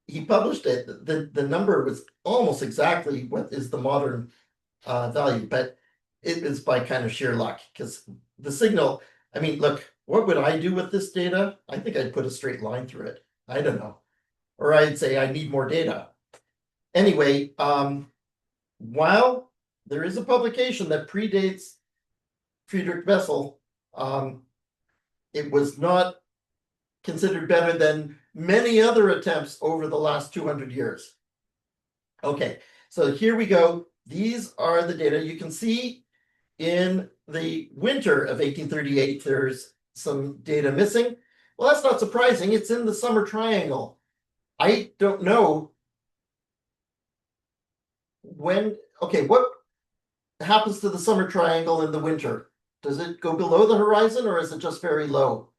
he published it, the number was almost exactly what is the modern value, but it is by kind of sheer luck, because the signal, I mean, look, what would I do with this data? I think I'd put a straight line through it. I don't know. Or I'd say I need more data. Anyway, while there is a publication that predates Friedrich Bessel, it was not considered better than many other attempts over the last 200 years. Okay, so here we go. These are the data. You can see in the winter of 1838, there's some data missing. Well, that's not surprising. It's in the summer triangle. I don't know when, okay, what happens to the summer triangle in the winter? Does it go below the horizon, or is it just very low?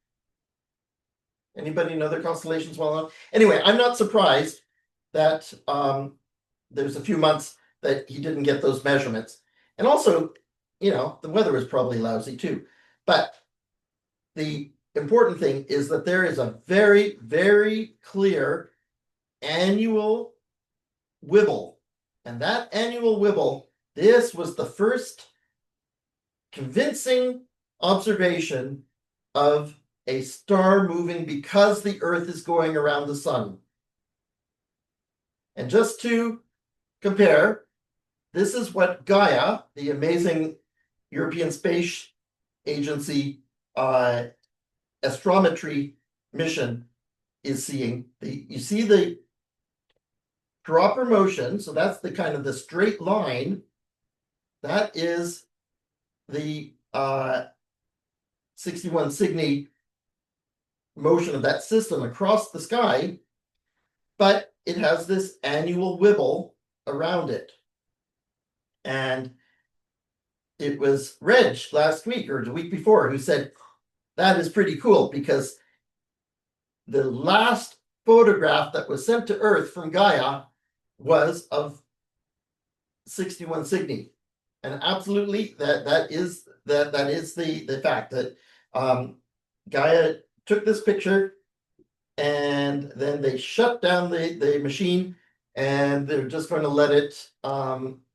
Anybody know their constellations well enough? Anyway, I'm not surprised that there's a few months that he didn't get those measurements. And also, you know, the weather was probably lousy too. But the important thing is that there is a very clear annual wibble. And that annual wibble, this was the first convincing observation of a star moving because the Earth is going around the sun. And just to compare, this is what Gaia, the amazing European Space Agency astrometry mission is seeing. You see the dropper motion, so that's the kind of the straight line. That is the 61 Cygni motion of that system across the sky, but it has this annual wibble around it. And it was Reg last week or the week before who said, that is pretty cool because the last photograph that was sent to Earth from Gaia was of 61 Cygni. And absolutely that is the fact that Gaia took this picture and then they shut down the machine and they're just going to let it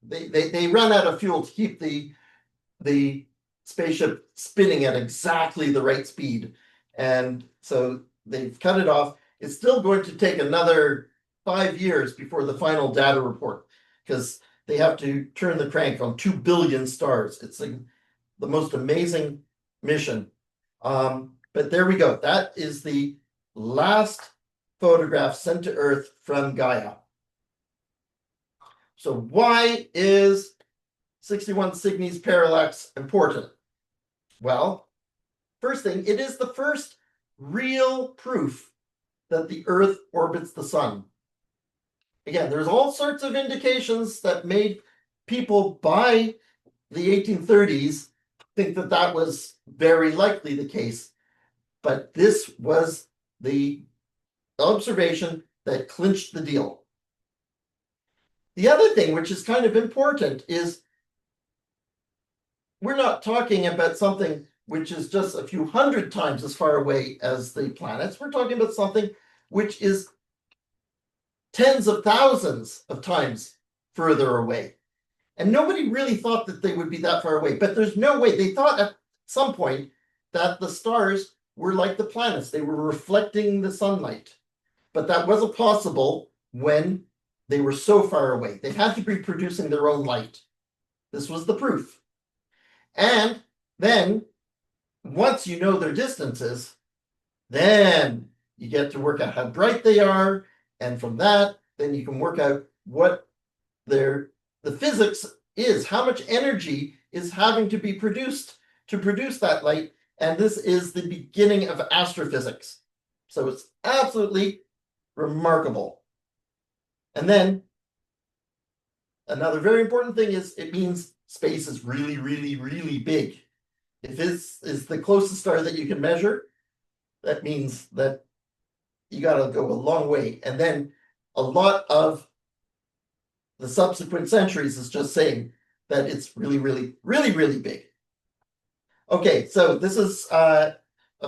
they run out of fuel to keep the spaceship spinning at exactly the right speed. And so they've cut it off. It's still going to take another 5 years before the final data report because they have to turn the crank on 2 billion stars. It's like the most amazing mission. But there we go. That is the last photograph sent to Earth from Gaia. So why is 61 Cygni's parallax important? Well, first thing, it is the first real proof that the Earth orbits the sun. Again, there's all sorts of indications that made people by the 1830s think that that was very likely the case. But this was the observation that clinched the deal. The other thing, which is kind of important, is we're not talking about something which is just a few hundred times as far away as the planets. We're talking about something which is tens of thousands of times further away. And nobody really thought that they would be that far away, but there's no way. They thought at some point that the stars were like the planets. They were reflecting the sunlight, but that wasn't possible when they were so far away. They had to be producing their own light. This was the proof. And then once you know their distances, then you get to work out how bright they are. And from that, then you can work out what the physics is, how much energy is having to be produced to produce that light. And this is the beginning of astrophysics. So it's absolutely remarkable. And then another very important thing is it means space is really, really, really big. If this is the closest star that you can measure, that means that you got to go a long way. And then a lot of the subsequent centuries is just saying that it's really, really, really, really big. Okay, so this is a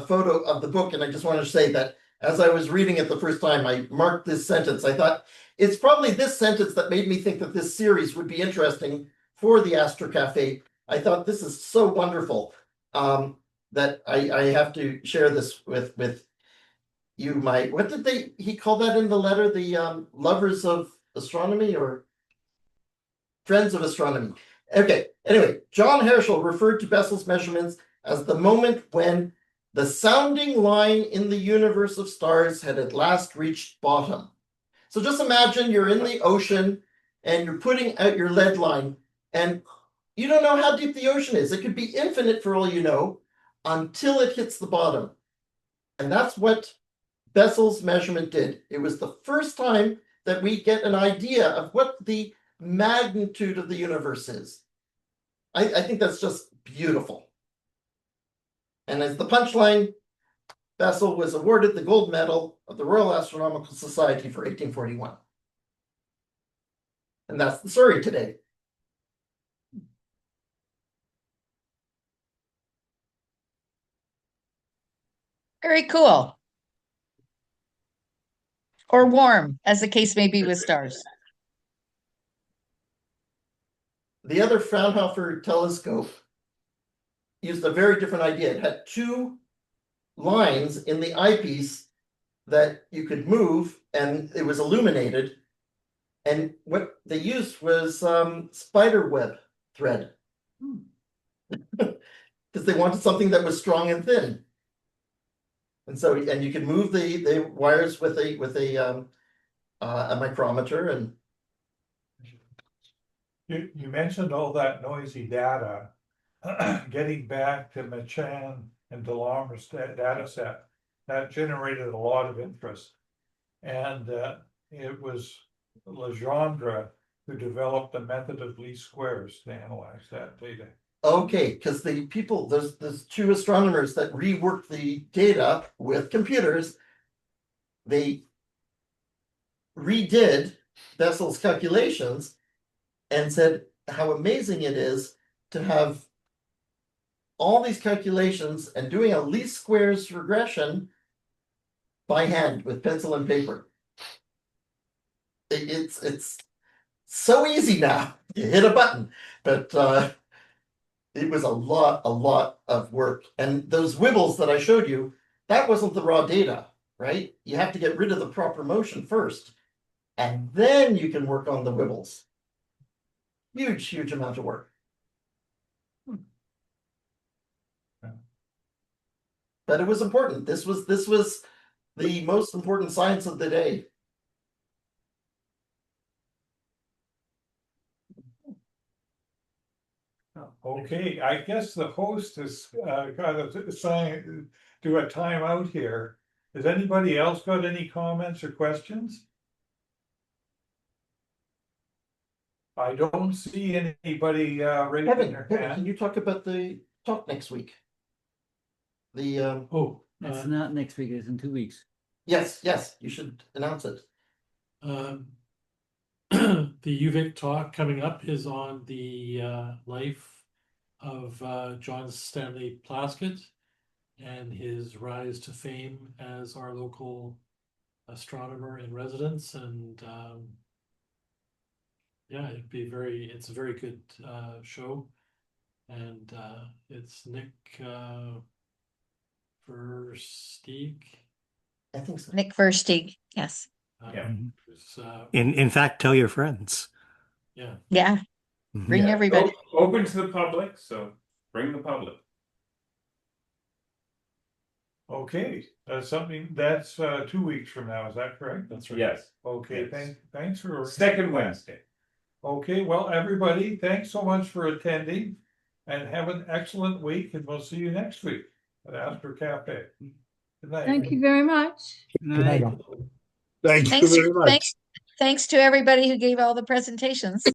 photo of the book, and I just wanted to say that as I was reading it the first time, I marked this sentence. I thought it's probably this sentence that made me think that this series would be interesting for the Astro Cafe. I thought this is so wonderful that I have to share this with you. What did he call that in the letter? The lovers of astronomy or friends of astronomy. Okay, anyway, John Herschel referred to Bessel's measurements as the moment when the sounding line in the universe of stars had at last reached bottom. So just imagine you're in the ocean and you're putting out your lead line and you don't know how deep the ocean is. It could be infinite for all you know until it hits the bottom. And that's what Bessel's measurement did. It was the first time that we get an idea of what the magnitude of the universe is. I think that's just beautiful. And as the punchline, Bessel was awarded the gold medal of the Royal Astronomical Society for 1841. And that's the story today. Very cool. Or warm, as the case may be with stars. The other Fraunhofer telescope used a very different idea. It had two lines in the eyepiece that you could move, and it was illuminated. And what they used was spider web thread, because they wanted something that was strong and thin. And so, and you can move the wires with a micrometer, and You mentioned all that noisy data. Getting back to Machan and DeLorme's data set, that generated a lot of interest. And it was Legendre who developed a method of least squares to analyze that data. okay, because the people, there's two astronomers that reworked the data with computers. They redid Bessel's calculations and said how amazing it is to have all these calculations and doing a least squares regression by hand with pencil and paper. It's so easy now. You hit a button, but it was a lot of work. And those wibbles that I showed you, that wasn't the raw data, right? You have to get rid of the proper motion first, and then you can work on the wibbles. Huge amount of work. But it was important. This was the most important science of the day. Okay, I guess the host has got to do a timeout here. Has anybody else got any comments or questions? I don't see anybody raising their Kevin, hand. can you talk about the talk next week? The It's not next week, it's in 2 weeks. yes, you should announce it. The UVic talk coming up is on the life of John Stanley Plaskett and his rise to fame as our local astronomer in residence. And yeah, it's a very good show. And it's Nick Versteeg. I think so. Nick Versteeg, yes. Yeah. In fact, tell your friends. Yeah. Yeah. Bring everybody. Open to the public, so bring the public. Okay, that's 2 weeks from now, is that correct? That's right. Yes. Okay, Yes. thanks for. Second Wednesday. Okay, well, everybody, thanks so much for attending and have an excellent week, and we'll see you next week at Astro Cafe. Good night. Thank you very much. Good night, all. Thank Thanks to everybody who gave all the presentations.